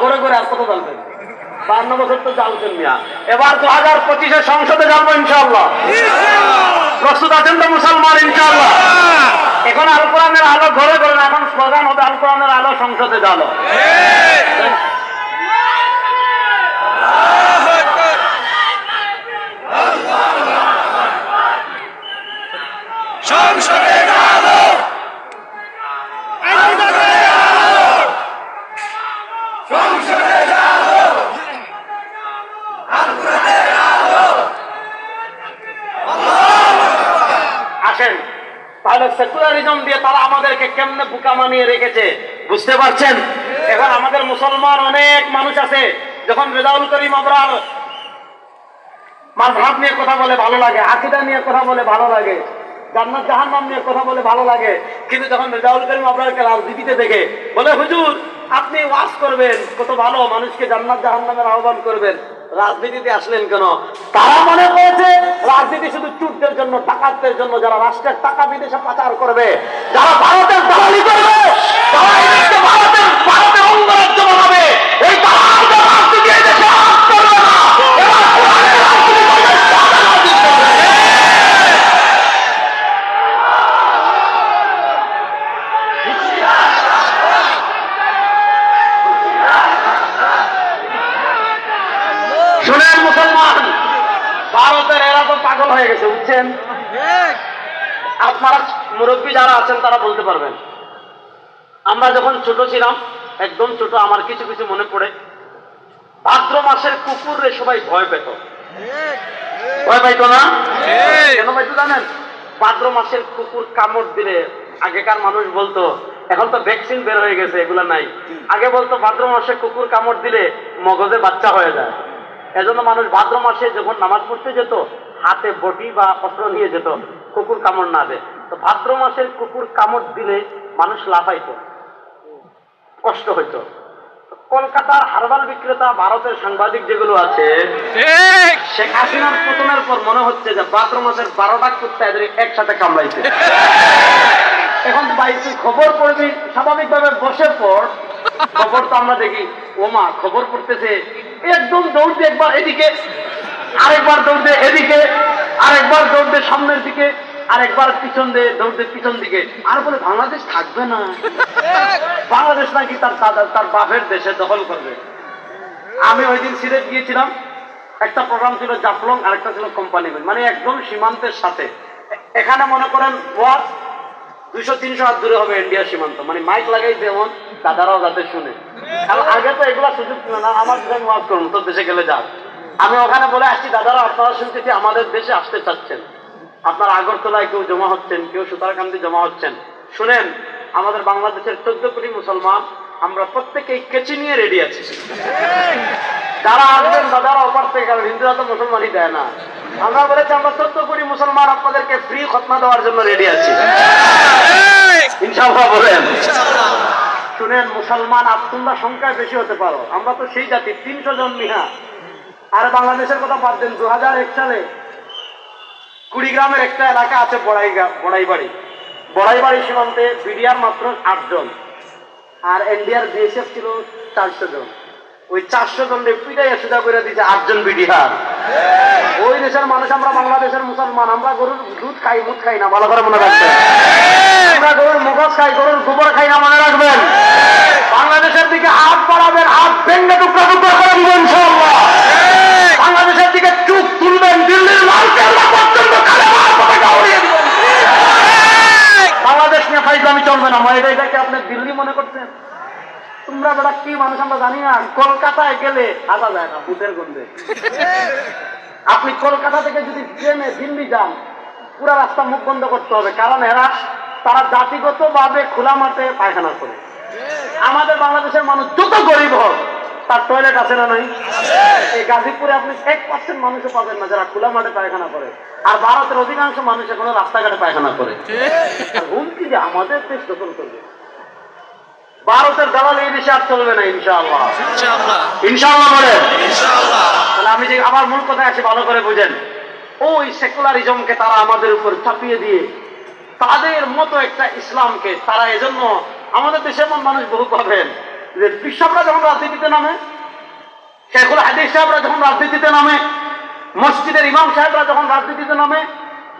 ঘরে ঘরে আর কত জ্বালবেন? 52 বছর তো জ্বালছেন মিয়া। এবার 2025-এ সংসদে জ্বালবো ইনশাআল্লাহ। প্রস্তুত আছেন তো মুসলমান? ইনশাআল্লাহ। এখন আল কোরআনের আলো ঘরে ঘরে না, এখন স্লোগান হবে আল কোরআনের আলো সংসদে জ্বালো। সংসদে জ্বালো, আসেন। তাহলে সেকুলারিজম দিয়ে তারা আমাদেরকে কেমনে বোকা মানিয়ে রেখেছে বুঝতে পারছেন? এখন আমাদের মুসলমান অনেক মানুষ আছে, যখন রেজাউল করিম আবরার মাযহাব নিয়ে কথা বলে ভালো লাগে, আকীদা নিয়ে কথা বলে ভালো লাগে, জান্নাত জাহান্নাম নিয়ে কথা বলে ভালো লাগে, কিন্তু যখন রেজাউল করিম আবরারকে রাজনীতিতে দেখে বলে হুজুর আপনি ওয়াজ করবেন কত ভালো, মানুষকে জান্নাত জাহান্নামের আহ্বান করবেন, রাজনীতিতে আসলেন কেন? তারা মনে করেছে রাজনীতি শুধু চুরদের জন্য, টাকাতের জন্য, যারা রাষ্ট্রের টাকা বিদেশে পাচার করবে, যারা ভারতের দালালি করবে, যারা এদেশকে ভারতের অঙ্গরাজ্য বানাবে, এই তারা রাজনীতি এই দেশে আজ করবে না। এবার কোরআনের রাজনীতি করবে, সাদা রাজনীতি করবে। শুনেন মুসলমান, ভারতের এরা তো পাগল হয়ে গেছে বুঝছেন। আপনারা মুরব্বী যারা আছেন তারা বলতে পারবেন, আমরা যখন ছোট ছিলাম, একদম ছোট, আমার কিছু কিছু মনে পড়ে, ভাদ্র মাসের কুকুরে সবাই ভয় পেত। ভয় পাইতো না? কেন পাইতো জানেন? ভাদ্র মাসের কুকুর কামড় দিলে, আগেকার মানুষ বলতো, এখন তো ভ্যাকসিন বের হয়ে গেছে, এগুলা নাই, আগে বলতো ভাদ্র মাসে কুকুর কামড় দিলে মগজে বাচ্চা হয়ে যায়। এজন্য মানুষ ভাদ্র মাসে যখন নামাজ পড়তে যেত, হাতে বটি বা অস্ত্র নিয়ে যেত, কুকুর কামড় না দেয়। তো ভাদ্র মাসের কুকুর কামড় দিলে মানুষ লাফাইতো, কষ্ট হইতো। কলকাতার হারবাল বিক্রেতা, ভারতের সাংবাদিক যেগুলো আছে, শেখ হাসিনার পতনের পর মনে হচ্ছে যে ভাদ্র মাসের 12টা কুত্তা এদের একসাথে কামড়াইছে। এখন ভাই তুই খবর পড়বি, স্বাভাবিকভাবে বসে পড়, খবর তো আমরা দেখি ওমা খবর পড়তেছে, একদম দৌড় দিয়ে একবার এদিকে, আরেকবার দৌড় দিয়ে এদিকে, আরেকবার দৌড় দিয়ে সামনের দিকে, আরেকবার পিছন দিয়ে দৌড় দিয়ে পিছন দিকে, আর বলে বাংলাদেশ থাকবে না, বাংলাদেশ নাকি তার বাপের দেশে দখল করবে। আমি ওই দিন সিলেট গিয়েছিলাম, একটা প্রোগ্রাম ছিল জাফলং, আরেকটা ছিল কোম্পানিগঞ্জ, মানে একদম সীমান্তের সাথে। এখানে মনে করেন ওয়াজ 200-300 হাত দূরে হবে ইন্ডিয়া সীমান্ত, মানে মাইক লাগাই যেমন দাদারাও যাতে শুনে। কারণ আগে তো এগুলা সুযোগ ছিল না, আমার দেশে ওয়াজ করুন, তোর দেশে গেলে যাও। আমি ওখানে বলে আসছি, দাদারা আপনারা শুনতেছি আমাদের দেশে আসতে চাচ্ছেন, আপনারা আগরতলায় কেউ জমা হচ্ছেন, কেউ সুতারকান্দি জমা হচ্ছেন, শুনেন আমাদের বাংলাদেশের 14 কোটি মুসলমান, আমরা প্রত্যেকেই কেচি নিয়ে রেডি আছি। যারা আসবেন দাদারা অপার থেকে, কারণ হিন্দুরা তো মুসলমানই দেয় না। আমরা বলেছি আমরা 14 কোটি মুসলমান আপনাদেরকে ফ্রি খতনা দেওয়ার জন্য রেডি আছি, ইনশাআল্লাহ বলেন। শুনেন মুসলমান তোমরা সংখ্যায় বেশি হতে পারো, আমরা তো সেই জাতি 300 জন মিহা। আর বাংলাদেশের কথা বাদ দেন, 2001 সালে কুড়িগ্রামের একটা এলাকা আছে বড়াইবাড়ি সীমান্তে বিডিআর মাত্র 8 জন, আর এনডিআর বিএসএফ ছিল 400 জন। ওই 400 জনকে পিটাইয়া সুদা করে দিয়েছে 8 জন বিডিআর। ওই দেশের মানুষ, আমরা বাংলাদেশের মুসলমান, আমরা গরুর দুধ খাই, মুখ খাই না, ভালো করে মনে রাখবেন। আমরা গরুর মগজ খাই, গরুর গোবর খাই না, মনে রাখবেন। বাংলাদেশের দিকে হাত বাড়াবেন, হাত ভেঙে টুকরা টুকরা করে দিবেন ইনশাআল্লাহ। বাংলাদেশের দিকে চুপ তুলবেন, দিল্লির লাল কেল্লা পর্যন্ত কালেমার পতাকা উড়িয়ে দিবেন। বাংলাদেশ নিয়ে ফাইজলামি চলবে না। এটাকে আপনি দিল্লি মনে করছেন? তোমরা বেটা কি মানুষ আমরা জানি না। কলকাতায় গেলে আসা যায় না বুটের গন্ধে। আপনি কলকাতা থেকে যদি ট্রেনে দিল্লি যান, পুরা রাস্তা মুখ বন্ধ করতে হবে, কারণ তারা জাতিগত ভাবে খোলা মাঠে পায়খানা করে। আমাদের বাংলাদেশের মানুষ যত গরিব হোক, তার টয়লেট আছে না নাই? এই গাজীপুরে আপনি 1% মানুষও পাবেন না যারা খোলা মাঠে পায়খানা করে, আর ভারতের অধিকাংশ মানুষ এখনো রাস্তাঘাটে পায়খানা করে। হুমকি যে আমাদের দেশ দখল করবে, ভারতের দালাল এই দেশে আর চলবে না ইনশাআল্লাহ। ইনশাআল্লাহ বলেন। তাহলে আমি যে আমার মূল কথা আছে ভালো করে বুঝেন। ওই সেকুলারিজমকে তারা আমাদের উপর চাপিয়ে দিয়ে তাদের মতো একটা ইসলামকে তারা, এজন্য আমাদের দেশে এমন মানুষ বহু পাবেন যে বিশ্বরা যখন রাজনীতিতে নামে, শেখুল হাদিস সাহেবরা যখন রাজনীতিতে নামে, মসজিদের ইমাম সাহেবরা যখন রাজনীতিতে নামে,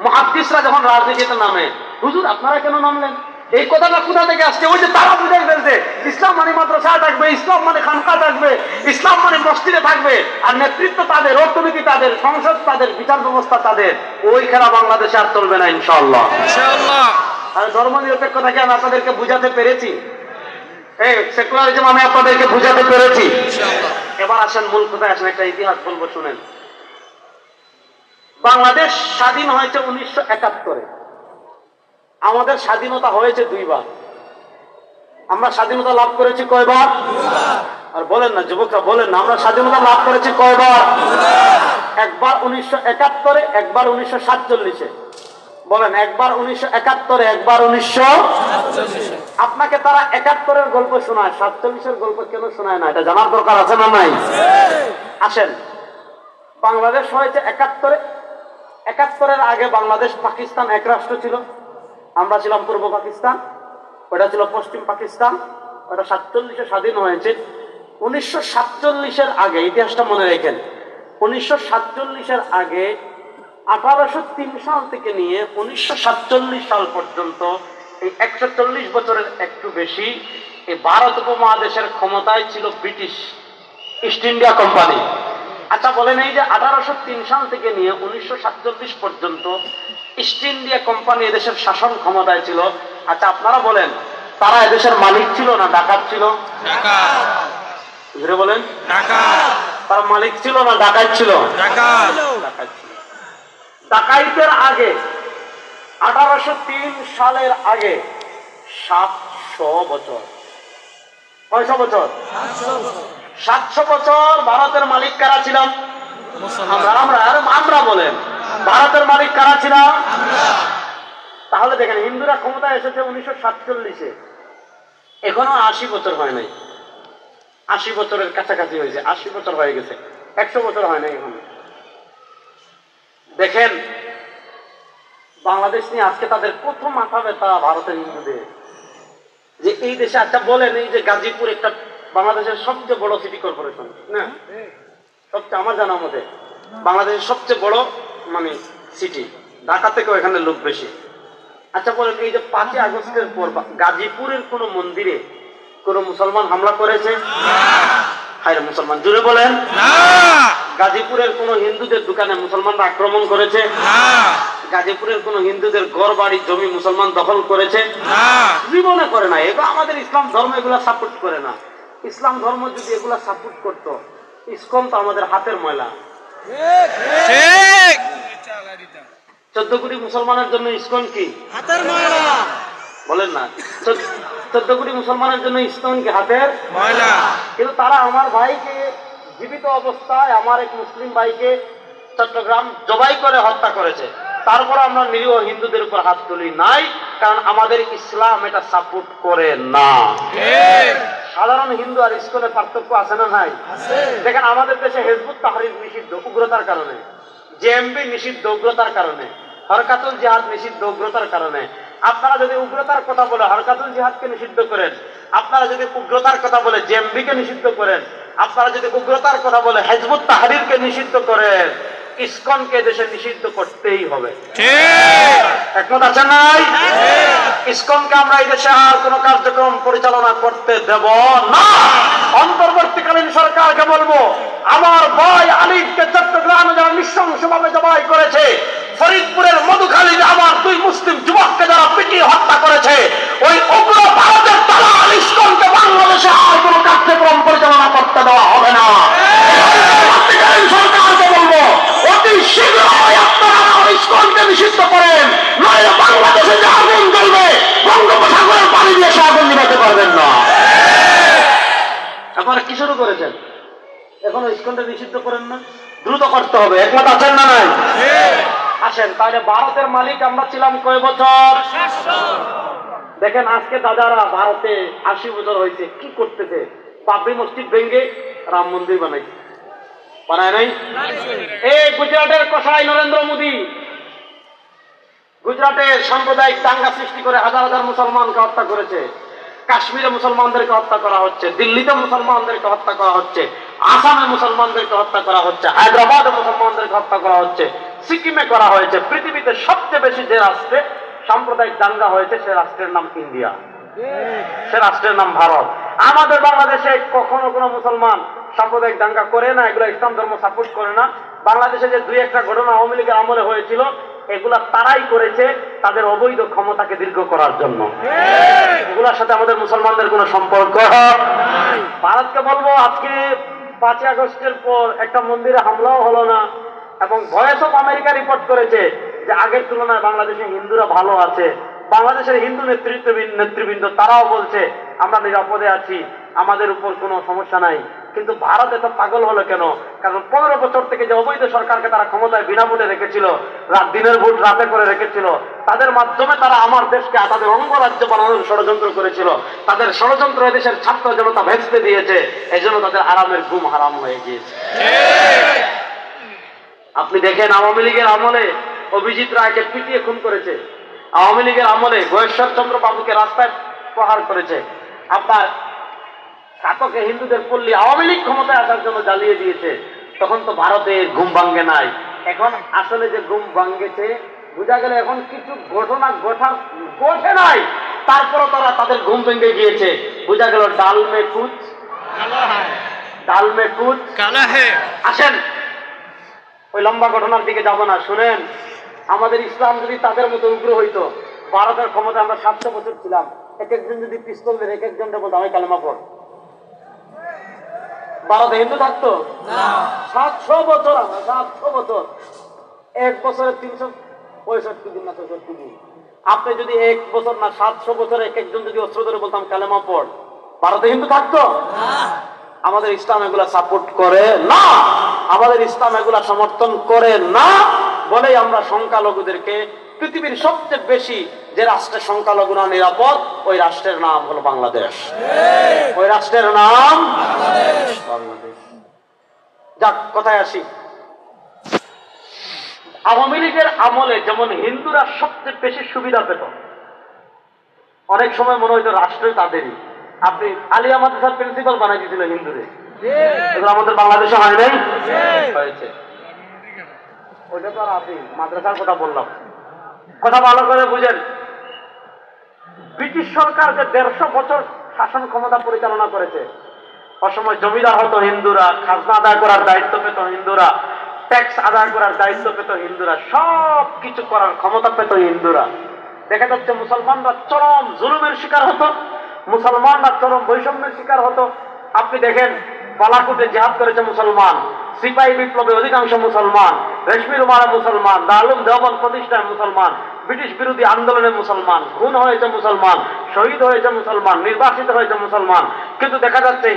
মুহাদ্দিসরা যখন রাজনীতিতে নামে, হুজুর আপনারা কেন নামলেন? এই কথাটা কোথা থেকে আসছে? ওই যে তারা বুঝাই ফেলছে ইসলাম মানে মাদ্রাসা থাকবে, ইসলাম মানে খানকা থাকবে, ইসলাম মানে মসজিদে থাকবে, আর নেতৃত্ব তাদের, অর্থনীতি তাদের, সংসদ তাদের, বিচার ব্যবস্থা তাদের। ওই খেলা বাংলাদেশে আর চলবে না ইনশাআল্লাহ। আর ধর্ম নিরপেক্ষতাকে আমি আপনাদেরকে বুঝাতে পেরেছি, এই সেকুলারিজম আমি আপনাদেরকে বুঝাতে পেরেছি। এবার আসেন মূল কথায় আসেন, একটা ইতিহাস বলবো শুনেন। বাংলাদেশ স্বাধীন হয়েছে 1971-এ। আমাদের স্বাধীনতা হয়েছে 2 বার। আমরা স্বাধীনতা লাভ করেছি কয়বার? আর বলেন না যুবকরা, বলেন না, আমরা স্বাধীনতা লাভ করেছি কয়বার? একবার 1971-এ, একবার 1947-এ। বলেন, একবার 1971-এ, একবার 1947-এ। আপনাকে তারা 71-এর গল্প শোনায়, 47-এর গল্প কেন শোনায় না? এটা জানার দরকার আছে না নাই? আসেন, বাংলাদেশ হয়েছে 71-এ। 71-এর আগে বাংলাদেশ পাকিস্তান এক রাষ্ট্র ছিল, আমরা ছিলাম পূর্ব পাকিস্তান, ওটা ছিল পশ্চিম পাকিস্তান। ওটা 47-এ স্বাধীন হয়েছে। 1947-এর আগে, ইতিহাসটা মনে রেখেন, 1947-এর আগে 1803 সাল থেকে নিয়ে 1947 সাল পর্যন্ত এই 140 বছরের একটু বেশি এই ভারত উপমহাদেশের ক্ষমতায় ছিল ব্রিটিশ ইস্ট ইন্ডিয়া কোম্পানি। আচ্ছা বলেন, এই যে 1803 সাল থেকে নিয়ে 1947 পর্যন্ত ইস্ট ইন্ডিয়া কোম্পানি এদেশের শাসন ক্ষমতায় ছিল। আচ্ছা আপনারা বলেন, তারা এদেশের মালিক ছিল না ডাকাত ছিল? ধরে বলেন, তারা মালিক ছিল না ডাকাত ছিল? ডাকাত ছিল। ডাকাইতের আগে 1803 সালের আগে 700 বছর, কয়শো বছর? 700 বছর ভারতের মালিক কারা ছিলাম? আমরা বলেন, ভারতের মালিক কারা ছিলাম? তাহলে দেখেন, হিন্দুরা ক্ষমতায় এসেছে 1947-এ, এখনো 80 বছর হয় নাই। 80 বছরের কাছাকাছি হয়েছে, 80 বছর হয়ে গেছে, 100 বছর হয় না এখন। দেখেন বাংলাদেশ নিয়ে আজকে তাদের প্রথম মাথা ব্যথা ভারতের হিন্দুদের, যে এই দেশে আচ্ছা বলেন, এই যে গাজীপুর একটা বাংলাদেশের সবচেয়ে বড় সিটি কর্পোরেশন না, সবচেয়ে আমার জানা মতে বাংলাদেশের সবচেয়ে বড় মানে সিটি, ঢাকা থেকেও এখানে লোক বেশি। আচ্ছা বলেন, এই যে 5ই আগস্টের পর গাজীপুরের কোন মন্দিরে কোন মুসলমান হামলা করেছে? হায় মুসলমান, জোরে বলেন। গাজীপুরের কোন হিন্দুদের দোকানে মুসলমানরা আক্রমণ করেছে? গাজীপুরের কোন হিন্দুদের ঘর বাড়ি জমি মুসলমান দখল করেছে? জীবনে করে না। এগুলো আমাদের ইসলাম ধর্ম এগুলা সাপোর্ট করে না। ইসলাম ধর্ম যদি এগুলা সাপোর্ট করত, ইসকন তো আমাদের হাতের ময়লা। 14 কোটি মুসলমানের জন্য ইসকন কি হাতের ময়লা? বলেন না, 14 কোটি মুসলমানের জন্য ইসকন কি হাতের ময়লা? কিন্তু তারা আমার ভাইকে জীবিত অবস্থায়, আমার এক মুসলিম ভাইকে চট্টগ্রাম জবাই করে হত্যা করেছে, তারপর আমরা নিরীহ হিন্দুদের উপর হাত তুলি নাই, কারণ আমাদের ইসলাম এটা সাপোর্ট করে না। সাধারণ হিন্দু আর ইসকনের পার্থক্য আছে না নাই? দেখেন আমাদের দেশে হিজবুত তাহরির নিষিদ্ধ উগ্রতার কারণে, জেএমবি নিষিদ্ধ উগ্রতার কারণে, হরকাতুল জিহাদ নিষিদ্ধ উগ্রতার কারণে। আপনারা যদি উগ্রতার কথা বলে হরকাতুল জিহাদকে নিষিদ্ধ করেন, আপনারা যদি উগ্রতার কথা বলে জেএমবিকে নিষিদ্ধ করেন, আপনারা যদি উগ্রতার কথা বলে হিজবুত তাহরিরকে নিষিদ্ধ করেন, ইসকনকে দেশে নিষিদ্ধ করতেই হবে। একমত আছেন নাই? ইসকনকে আমরা এই দেশে আর কোন কার্যক্রম পরিচালনা করতে দেব না। অন্তর্বর্তীকালীন সরকারকে বলবো, আমার ভাই আলিফকে চট্টগ্রামে যারা নৃশংসভাবে জবাই করেছে, ফরিদপুরের মধুখালীতে আমার 2 মুসলিম যুবককে যারা পিটিয়ে হত্যা করেছে, ওই উগ্র ভারতের দালাল ইসকনকে বাংলাদেশে আর কোন কার্যক্রম পরিচালনা করতে দেওয়া হবে না। সরকারকে বলবো, অতি শীঘ্রই আপনারা ইসকনকে নিষিদ্ধ করেন, নয় বাংলাদেশে যে আগুন জ্বলবে বঙ্গোপসাগরের পানি দিয়ে সে আগুন নিভাতে পারবেন না। আপনারা কি শুরু করেছেন? এখনো ইসকনকে নিষিদ্ধ করেন না? দ্রুত করতে হবে। একমত আছেন না নাই? আসেন তাহলে ভারতের মালিক আমরা ছিলাম কয় বছর? দেখেন আজকে দাদারা ভারতে 80 বছর হয়েছে, কি করতেছে? বাবরি মসজিদ ভেঙে রাম মন্দির বানাইছে, বানায় নাই? এই গুজরাটের কসাই নরেন্দ্র মোদী গুজরাটে সাম্প্রদায়িক দাঙ্গা সৃষ্টি করে হাজার হাজার মুসলমানকে হত্যা করেছে। কাশ্মীরে মুসলমানদেরকে হত্যা করা হচ্ছে, দিল্লিতে মুসলমানদেরকে হত্যা করা হচ্ছে, আসামে মুসলমানদেরকে হত্যা করা হচ্ছে, হায়দ্রাবাদে মুসলমানদেরকে হত্যা করা হচ্ছে, সিকিমে করা হয়েছে। পৃথিবীতে সবচেয়ে বেশি যে রাষ্ট্রে সাম্প্রদায়িক দাঙ্গা হয়েছে সে রাষ্ট্রের নাম ইন্ডিয়া, সে রাষ্ট্রের নাম ভারত। আমাদের বাংলাদেশে কখনো কোনো মুসলমান সাম্প্রদায়িক দাঙ্গা করে না, এগুলো ইসলাম ধর্ম সাপোর্ট করে না। বাংলাদেশে যে 2-1টা ঘটনা আওয়ামী লীগের আমলে হয়েছিল, এগুলা তারাই করেছে তাদের অবৈধ ক্ষমতাকে দীর্ঘ করার জন্য। এগুলোর সাথে আমাদের মুসলমানদের কোনো সম্পর্ক নাই। ভারতকে বলবো, আজকে 5ই আগস্টের পর একটা মন্দিরে হামলাও হলো না, এবং ভয়েস অফ আমেরিকা রিপোর্ট করেছে যে আগের তুলনায় বাংলাদেশে হিন্দুরা ভালো আছে। বাংলাদেশের হিন্দু নেতৃবৃন্দ তারাও বলছে আমরা নিরাপদে আছি, আমাদের উপর কোনো সমস্যা নাই। কিন্তু ভারত এত পাগল হলো কেন? কারণ 15 বছর থেকে যে অবৈধ সরকারকে তারা ক্ষমতায় বিনা ভোটে রেখেছিল, দিনের ভোট রাতে করে রেখেছিল, তাদের মাধ্যমে তারা আমার দেশকে তাদের অঙ্গরাজ্য বানানোর ষড়যন্ত্র করেছিল। তাদের ষড়যন্ত্র এদেশের ছাত্র জনতা ভেস্তে দিয়েছে, এই জন্য তাদের আরামের ঘুম হারাম হয়ে গিয়েছে। আপনি দেখেন আওয়ামী লীগের আমলে অভিজিৎ রায়কে পিটিয়ে খুন করেছে, আওয়ামী লীগের আমলে গয়েশ্বর চন্দ্র বাবুকে রাস্তায় প্রহার করেছে, আপনার কাতকে হিন্দুদের পল্লী আওয়ামী লীগ ক্ষমতায় আসার জন্য জ্বালিয়ে দিয়েছে। তখন তো ভারতের ঘুম ভাঙ্গে নাই। এখন আসলে যে ঘুম ভাঙ্গেছে বোঝা গেল এখন কিছু ঘটনা ঘটে নাই, তারপরও তারা তাদের ঘুম ভেঙে গিয়েছে। বোঝা গেল ডাল মে কুচ কালা হে। আসেন ওই লম্বা ঘটনার দিকে যাব না, শুনেন। আমাদের ইসলাম যদি তাদের মতো উগ্র হইতো, ভারতের ক্ষমতা আমরা 700 বছর ছিলাম, এক একজন যদি পিস্তল ধরে এক একজনকে বলতো আমি কালেমা পড়, ভারতে হিন্দু থাকতো? 700 বছর, আমরা 700 বছর, 1 বছরে 365 দিন না 64 দিন। আপনি যদি 1 বছর না 700 বছরে এক একজন যদি অস্ত্র ধরে বলতাম কালেমা পড়, ভারতে হিন্দু থাকতো? আমাদের ইসলাম এগুলা সাপোর্ট করে না, আমাদের ইসলাম এগুলা সমর্থন করে না বলেই আমরা সংখ্যালঘুদেরকে পৃথিবীর সবচেয়ে বেশি যে রাষ্ট্রের সংখ্যালঘুরা নিরাপদ, ওই রাষ্ট্রের নাম হলো বাংলাদেশ। ওই রাষ্ট্রের নাম বাংলাদেশ। যাক, কথায় আসি। আওয়ামী লীগের আমলে যেমন হিন্দুরা সবচেয়ে বেশি সুবিধা পেত, অনেক সময় মনে হইতো রাষ্ট্রই তাদেরই। আপনি আলিয়া মাদ্রাসার প্রিন্সিপাল বানাই দিয়েছিলেন হিন্দুরে, এগুলো আমাদের বাংলাদেশে হয় নাই? হয়েছে। ওইটা তো আর আপনি মাদ্রাসার কথা বললাম, কথা ভালো করে বুঝেন। ব্রিটিশ সরকার যে 150 বছর শাসন ক্ষমতা পরিচালনা করেছে, অসময় জমিদার হতো হিন্দুরা, খাজনা আদায় করার দায়িত্ব পেত হিন্দুরা, ট্যাক্স আদায় করার দায়িত্ব পেত হিন্দুরা, সব কিছু করার ক্ষমতা পেত হিন্দুরা। দেখা যাচ্ছে মুসলমানরা চরম জুলুমের শিকার হতো, মুসলমানরা চরম বৈষম্যের শিকার হতো। আপনি দেখেন, বালাকোটে জিহাদ করেছে মুসলমান, সিপাহী বিপ্লবে অধিকাংশ মুসলমান, রেশমি রুমারে মুসলমান, দারুল দেওবন্দ প্রতিষ্ঠায় মুসলমান, ব্রিটিশ বিরোধী আন্দোলনে মুসলমান, খুন হয়েছে মুসলমান, শহীদ হয়েছে মুসলমান, নির্বাসিত হয়েছে মুসলমান। কিন্তু দেখা যাচ্ছে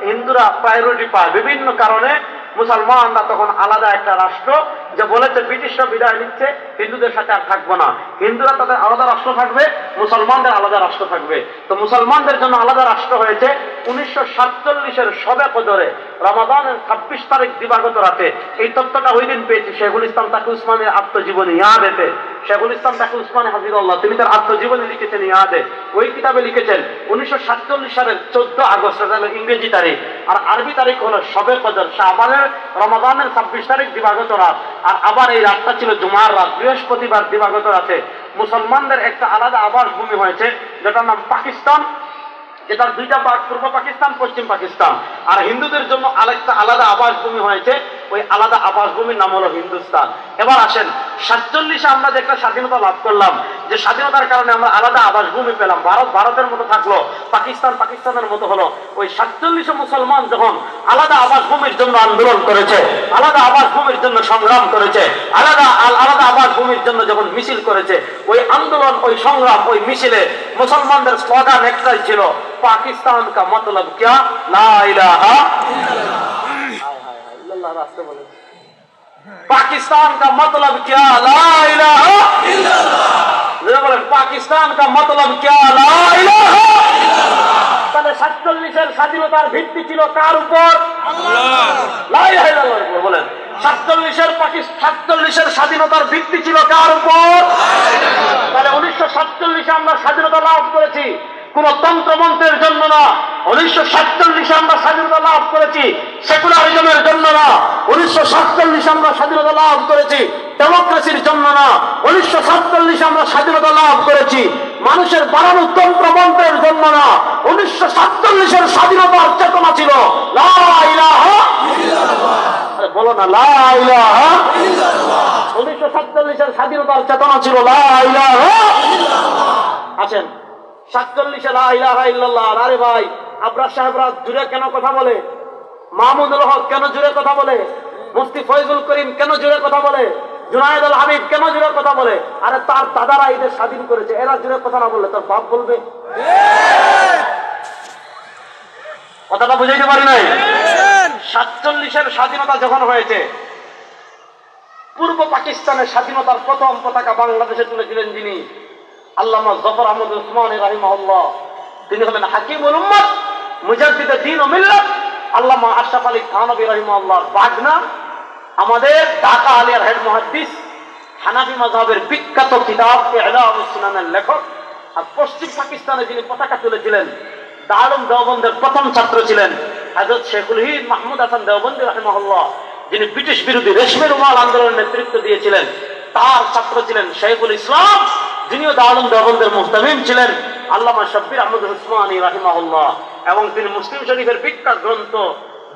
হিন্দুরা প্রায়োরিটি পায় বিভিন্ন কারণে। মুসলমানরা তখন আলাদা একটা রাষ্ট্র, যে বলেছে ব্রিটিশরা বিদায় নিচ্ছে, হিন্দুদের সাথে আর থাকবো না, হিন্দুরা তাদের আলাদা রাষ্ট্র থাকবে, মুসলমানদের আলাদা রাষ্ট্র থাকবে। তো মুসলমানদের জন্য আলাদা রাষ্ট্র হয়েছে 1947-এর শবে কদরে, রমাদানের 26 তারিখ দিবাগত রাতে। এই তথ্যটা ওই দিন পেয়েছি শেখুল ইসলাম তাকি উসমানের আত্মজীবনী ইয়াদেতে। শেখুল ইসলাম তাকি উসমান হাফিজুল্লাহ তিনি তার আত্মজীবনী লিখেছেন ইয়াদে। ওই কিতাবে লিখেছেন 1947 সালের 14 আগস্ট ইংরেজি তারিখ, আর আরবি তারিখ হলো শবে কদর, শাবানের রমাদানের 26 তারিখ দিবাগত রাত। আর আবার এই রাতটা ছিল জুমার রাত, বৃহস্পতিবার দিবাগত রাতে। মুসলমানদের একটা আলাদা আবাসভূমি হয়েছে যেটার নাম পাকিস্তান, যেটার দুইটা ভাগ, পূর্ব পাকিস্তান, পশ্চিম পাকিস্তান। আর হিন্দুদের জন্য আরেকটা আলাদা আবাসভূমি হয়েছে, ওই আলাদা আবাসভূমির নাম হলো হিন্দুস্তান। এবার আসেন, 47-এ আমরা যে একটা স্বাধীনতা লাভ করলাম, যে স্বাধীনতার কারণে আমরা আলাদা আবাসভূমি পেলাম, ভারত ভারতের মতো থাকলো, পাকিস্তান পাকিস্তানের মতো হলো। ওই 47-এ মুসলমান যখন আলাদা আবাসভূমির জন্য আন্দোলন করেছে, আলাদা আবাসভূমির জন্য সংগ্রাম করেছে, আলাদা আবাসভূমির জন্য যখন মিছিল করেছে, ওই আন্দোলন, ওই সংগ্রাম, ওই মিছিলে মুসলমানদের স্লোগান একটাই ছিল, पाकिस्तान का मतलब क्या, ला इलाहा इल्लल्लाह। रास्ते बोले, पाकिस्तान का मतलब क्या, ला इलाहा इल्लल्लाह। बोले पाकिस्तान का मतलब क्या, ला इलाहा इल्लल्लाह। তাহলে 47-এর স্বাধীনতার ভিত্তি ছিল কার উপর? আল্লাহ। লা ইলাহা ইল্লাল্লাহ বলেন। 47-এর স্বাধীনতার ভিত্তি ছিল কার উপর? তাহলে 1947-এ আমরা স্বাধীনতা লাভ করেছি কোন তন্ত্রমন্ত্রের জন্য না। 1947-এ আমরা স্বাধীনতা লাভ করেছি সেকুলারিজমের জন্য না। 1947-এ আমরা স্বাধীনতা লাভ করেছি ডেমোক্রেসির জন্য না। 1947-এ আমরা স্বাধীনতা লাভ করেছি মানুষের বানানো তন্ত্রমন্ত্রের জন্য না। 1947-এর স্বাধীনতার চেতনা ছিল লা ইলাহা ইল্লাল্লাহ। আরে বলো না, লা ইলাহা ইল্লাল্লাহ। 1947-এর স্বাধীনতার চেতনা ছিল লা ইলাহা ইল্লাল্লাহ। আছেন 47-এ লা ইলাহা ইল্লাল্লাহ। আরে ভাই, আবরার সাহেবরা জুড়ে কেন কথা বলে? মাহমুদুল হক কেন জুড়ে কথা বলে? মুফতি ফয়জুল করিম কেন জুড়ে কথা বলে? জুনায়েদ আল হাবিব কেন জুড়ে কথা বলে? আরে তার দাদারা এদের স্বাধীন করেছে, এরা জুড়ে কথা না বললে তার বাপ বলবে? কথাটা বুঝাইতে পারি নাই? 47-এর স্বাধীনতা যখন হয়েছে, পূর্ব পাকিস্তানের স্বাধীনতার প্রথম পতাকা বাংলাদেশে তুলেছিলেন যিনি, আল্লামা জফর আহমদ উসমানী রাহিমাহুল্লাহ। তিনি হলেন হাকিমুল উম্মত, মুজাদ্দিদে দ্বীন ও মিল্লাত, আল্লামা আশরাফ আলী থানভী রাহিমাহুল্লাহর বাগনা, আমাদের ঢাকা আলিয়ার হেড মুহাদ্দিস, হানাফি মাযহাবের বিখ্যাত কিতাব ইলামুস সুনানের লেখক। আর পশ্চিম পাকিস্তানে যিনি পতাকা তুলেছিলেন, দারুল দেওবন্দের প্রথম ছাত্র ছিলেন হযরত শেখুল হিন্দ মাহমুদ হাসান দেওবন্দি রাহিমাহুল্লাহ, যিনি ব্রিটিশ বিরোধী রেশমি রুমাল আন্দোলনের নেতৃত্ব দিয়েছিলেন। তার ছাত্র ছিলেন শাইখুল ইসলাম, যিনিও দারুল দেওবন্দের মুহতামিম ছিলেন, আল্লামা শাব্বির আহমদ উসমানী রাহিমাহুল্লাহ। এবং তিনি মুসলিম শরীফের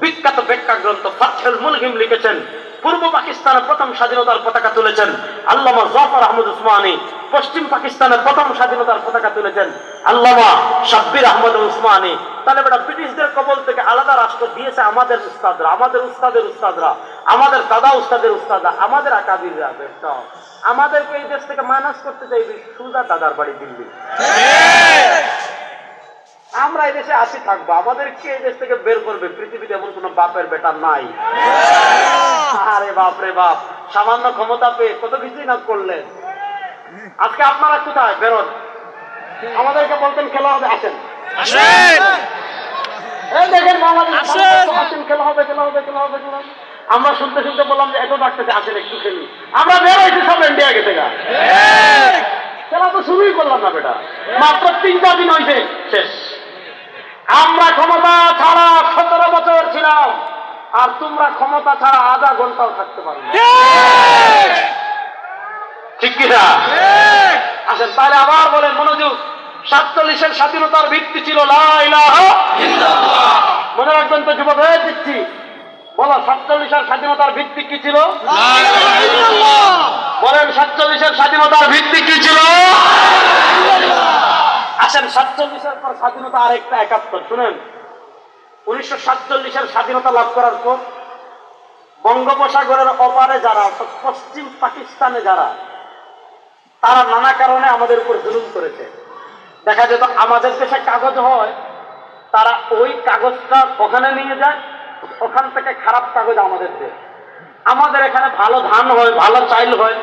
বিখ্যাত ব্যাখ্যা গ্রন্থ ফাতহুল মুলহিম লিখেছেন। পূর্ব পাকিস্তানের প্রথম স্বাধীনতার পতাকা তুলেছেন আল্লামা জফর আহমদ উসমানী। পশ্চিম পাকিস্তানের প্রথম স্বাধীনতার পতাকা তুলেছেন আল্লামা শাব্বির আহমদ উসমানী। তাহলে বেটা ব্রিটিশদের কবল থেকে আলাদা রাষ্ট্র দিয়েছে আমাদের উস্তাদরা, আমাদের উস্তাদের উস্তাদরা, আমাদের দাদা উস্তাদের উস্তাদরা, আমাদের আকাবিররা। বেটা আমাদেরকে এই দেশ থেকে মাইনাস করতে চাইবি সুজা দাদার বাড়ি দিল্লি। আমরা এই দেশে আসি থাকবো, আমাদেরকে এই দেশ থেকে বের করবে পৃথিবীতে এমন কোন বাপের বেটা নাই। আরে বাপ রে বাপ, সামান্য ক্ষমতা পেয়ে কত কিছুই না করলেন। আজকে আপনারা কোথায় বেরোন? আমাদেরকে বলতেন খেলা হবে, আসেন এই দেখেন বাংলাদেশ আসেন, খেলা হবে খেলা হবে খেলা হবে খেলা হবে। আমরা শুনতে শুনতে বললাম যে এত ডাকতেছে, আসেন একটু খেলি। আমরা বের হয়েছি, সব ইন্ডিয়া গেছে গা। খেলা তো শুরুই করলাম না বেটা, মাত্র 3-4 দিন হয়েছে, শেষ। আমরা ক্ষমতা ছাড়া 17 বছর ছিলাম, আর তোমরা ক্ষমতা ছাড়া আধা ঘন্টাও থাকতে পারো না, ঠিক কিনা? আসেন তাহলে আবার বলেন, মনোযোগ। 47-এর স্বাধীনতার ভিত্তি ছিল লা ইলাহা ইল্লাল্লাহ। মনে রাখবেন তো যুবক হয়ে দিচ্ছি, বলো 47-এর স্বাধীনতার ভিত্তি কি ছিল? লা ইলাহা ইল্লাল্লাহ। বলেন 47-এর স্বাধীনতার ভিত্তি কি ছিল? আসেন 47-এর পর স্বাধীনতা আরেকটা 71। শুনেন, 1947-এর স্বাধীনতা লাভ করার পর বঙ্গোপসাগরের ওপারে যারা, পশ্চিম পাকিস্তানে যারা, তারা নানা কারণে আমাদের উপর জুলুম করেছে। দেখা যেত আমাদের দেশে কাগজ হয়, তারা ওই কাগজটা ওখানে নিয়ে যায়, ওখান থেকে খারাপ কাগজ আমাদের দেয়। আমাদের এখানে ভালো ধান হয়, ভালো চাইল হয়,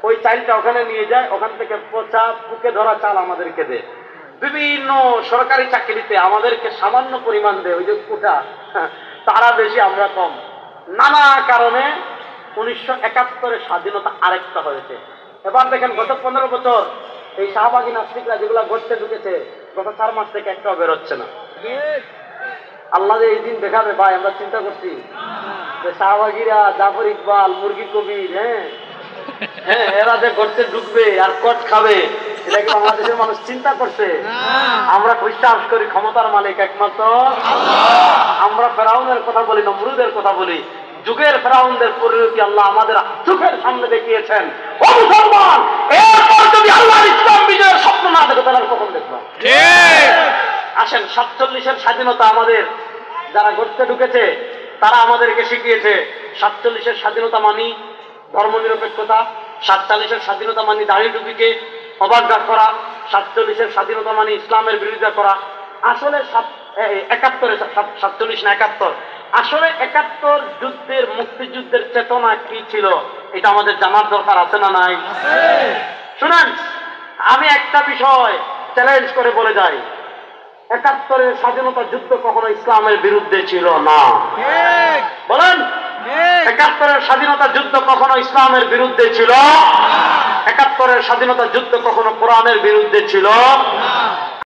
ওই চাইলটা ওখানে নিয়ে যায়, ওখান থেকে পচা পুকে ধরা চাল আমাদেরকে দেয়। বিভিন্ন সরকারি চাকরিতে আমাদেরকে সামান্য পরিমাণ দেয়, ওই যে কোটা, তারা বেশি আমরা কম। নানা কারণে 1971-এর স্বাধীনতা আরেকটা হয়েছে। এবার দেখেন গত 15 বছর এই শাহবাগী নাস্তিকরা যেগুলা ঘটতে ঢুকেছে, গত 4 মাস থেকে একটাও বেরোচ্ছে না। আল্লাহ যে এই দিন দেখাবে ভাই, আমরা চিন্তা করছি যে শাহবাগীরা, জাফর ইকবাল, মুরগি কবির, হ্যাঁ এরা যে ঘটতে ঢুকবে আর কট খাবে, এটা কি বাংলাদেশের মানুষ চিন্তা করছে? আমরা বিশ্বাস করি ক্ষমতার মালিক একমাত্র আল্লাহ। আমরা ফেরাউনের কথা বলি, নমরুদের কথা বলি, যুগের ফেরাউনদের পরিণতি আল্লাহ আমাদের চোখের সামনে দেখিয়েছেন। ও মুসলমান, এরপর যদি আল্লাহর ইসলাম বিজয়ের স্বপ্ন না দেখো তাহলে কখন দেখবা? আসেন 47-এর স্বাধীনতা আমাদের যারা ঘটতে ঢুকেছে তারা আমাদেরকে শিখিয়েছে। 47-এর স্বাধীনতা মানি ধর্মনিরপেক্ষতা, 47-এর স্বাধীনতা মানি দাড়ি টুপিকে অবাধ্যা করা, 47-এর স্বাধীনতা মানি ইসলামের বিরোধিতা করা। আসলে 71-এর 47 না 71, আসলে 71 যুদ্ধের, মুক্তিযুদ্ধের চেতনা কি ছিল এটা আমাদের জানার দরকার আছে না নাই? শুনেন, আমি একটা বিষয় চ্যালেঞ্জ করে বলে যাই, 71-এর স্বাধীনতা যুদ্ধ কখনো ইসলামের বিরুদ্ধে ছিল না। বলেন, 71-এর স্বাধীনতা যুদ্ধ কখনো ইসলামের বিরুদ্ধে ছিল? 71-এর স্বাধীনতা যুদ্ধ কখনো কোরআনের বিরুদ্ধে ছিল?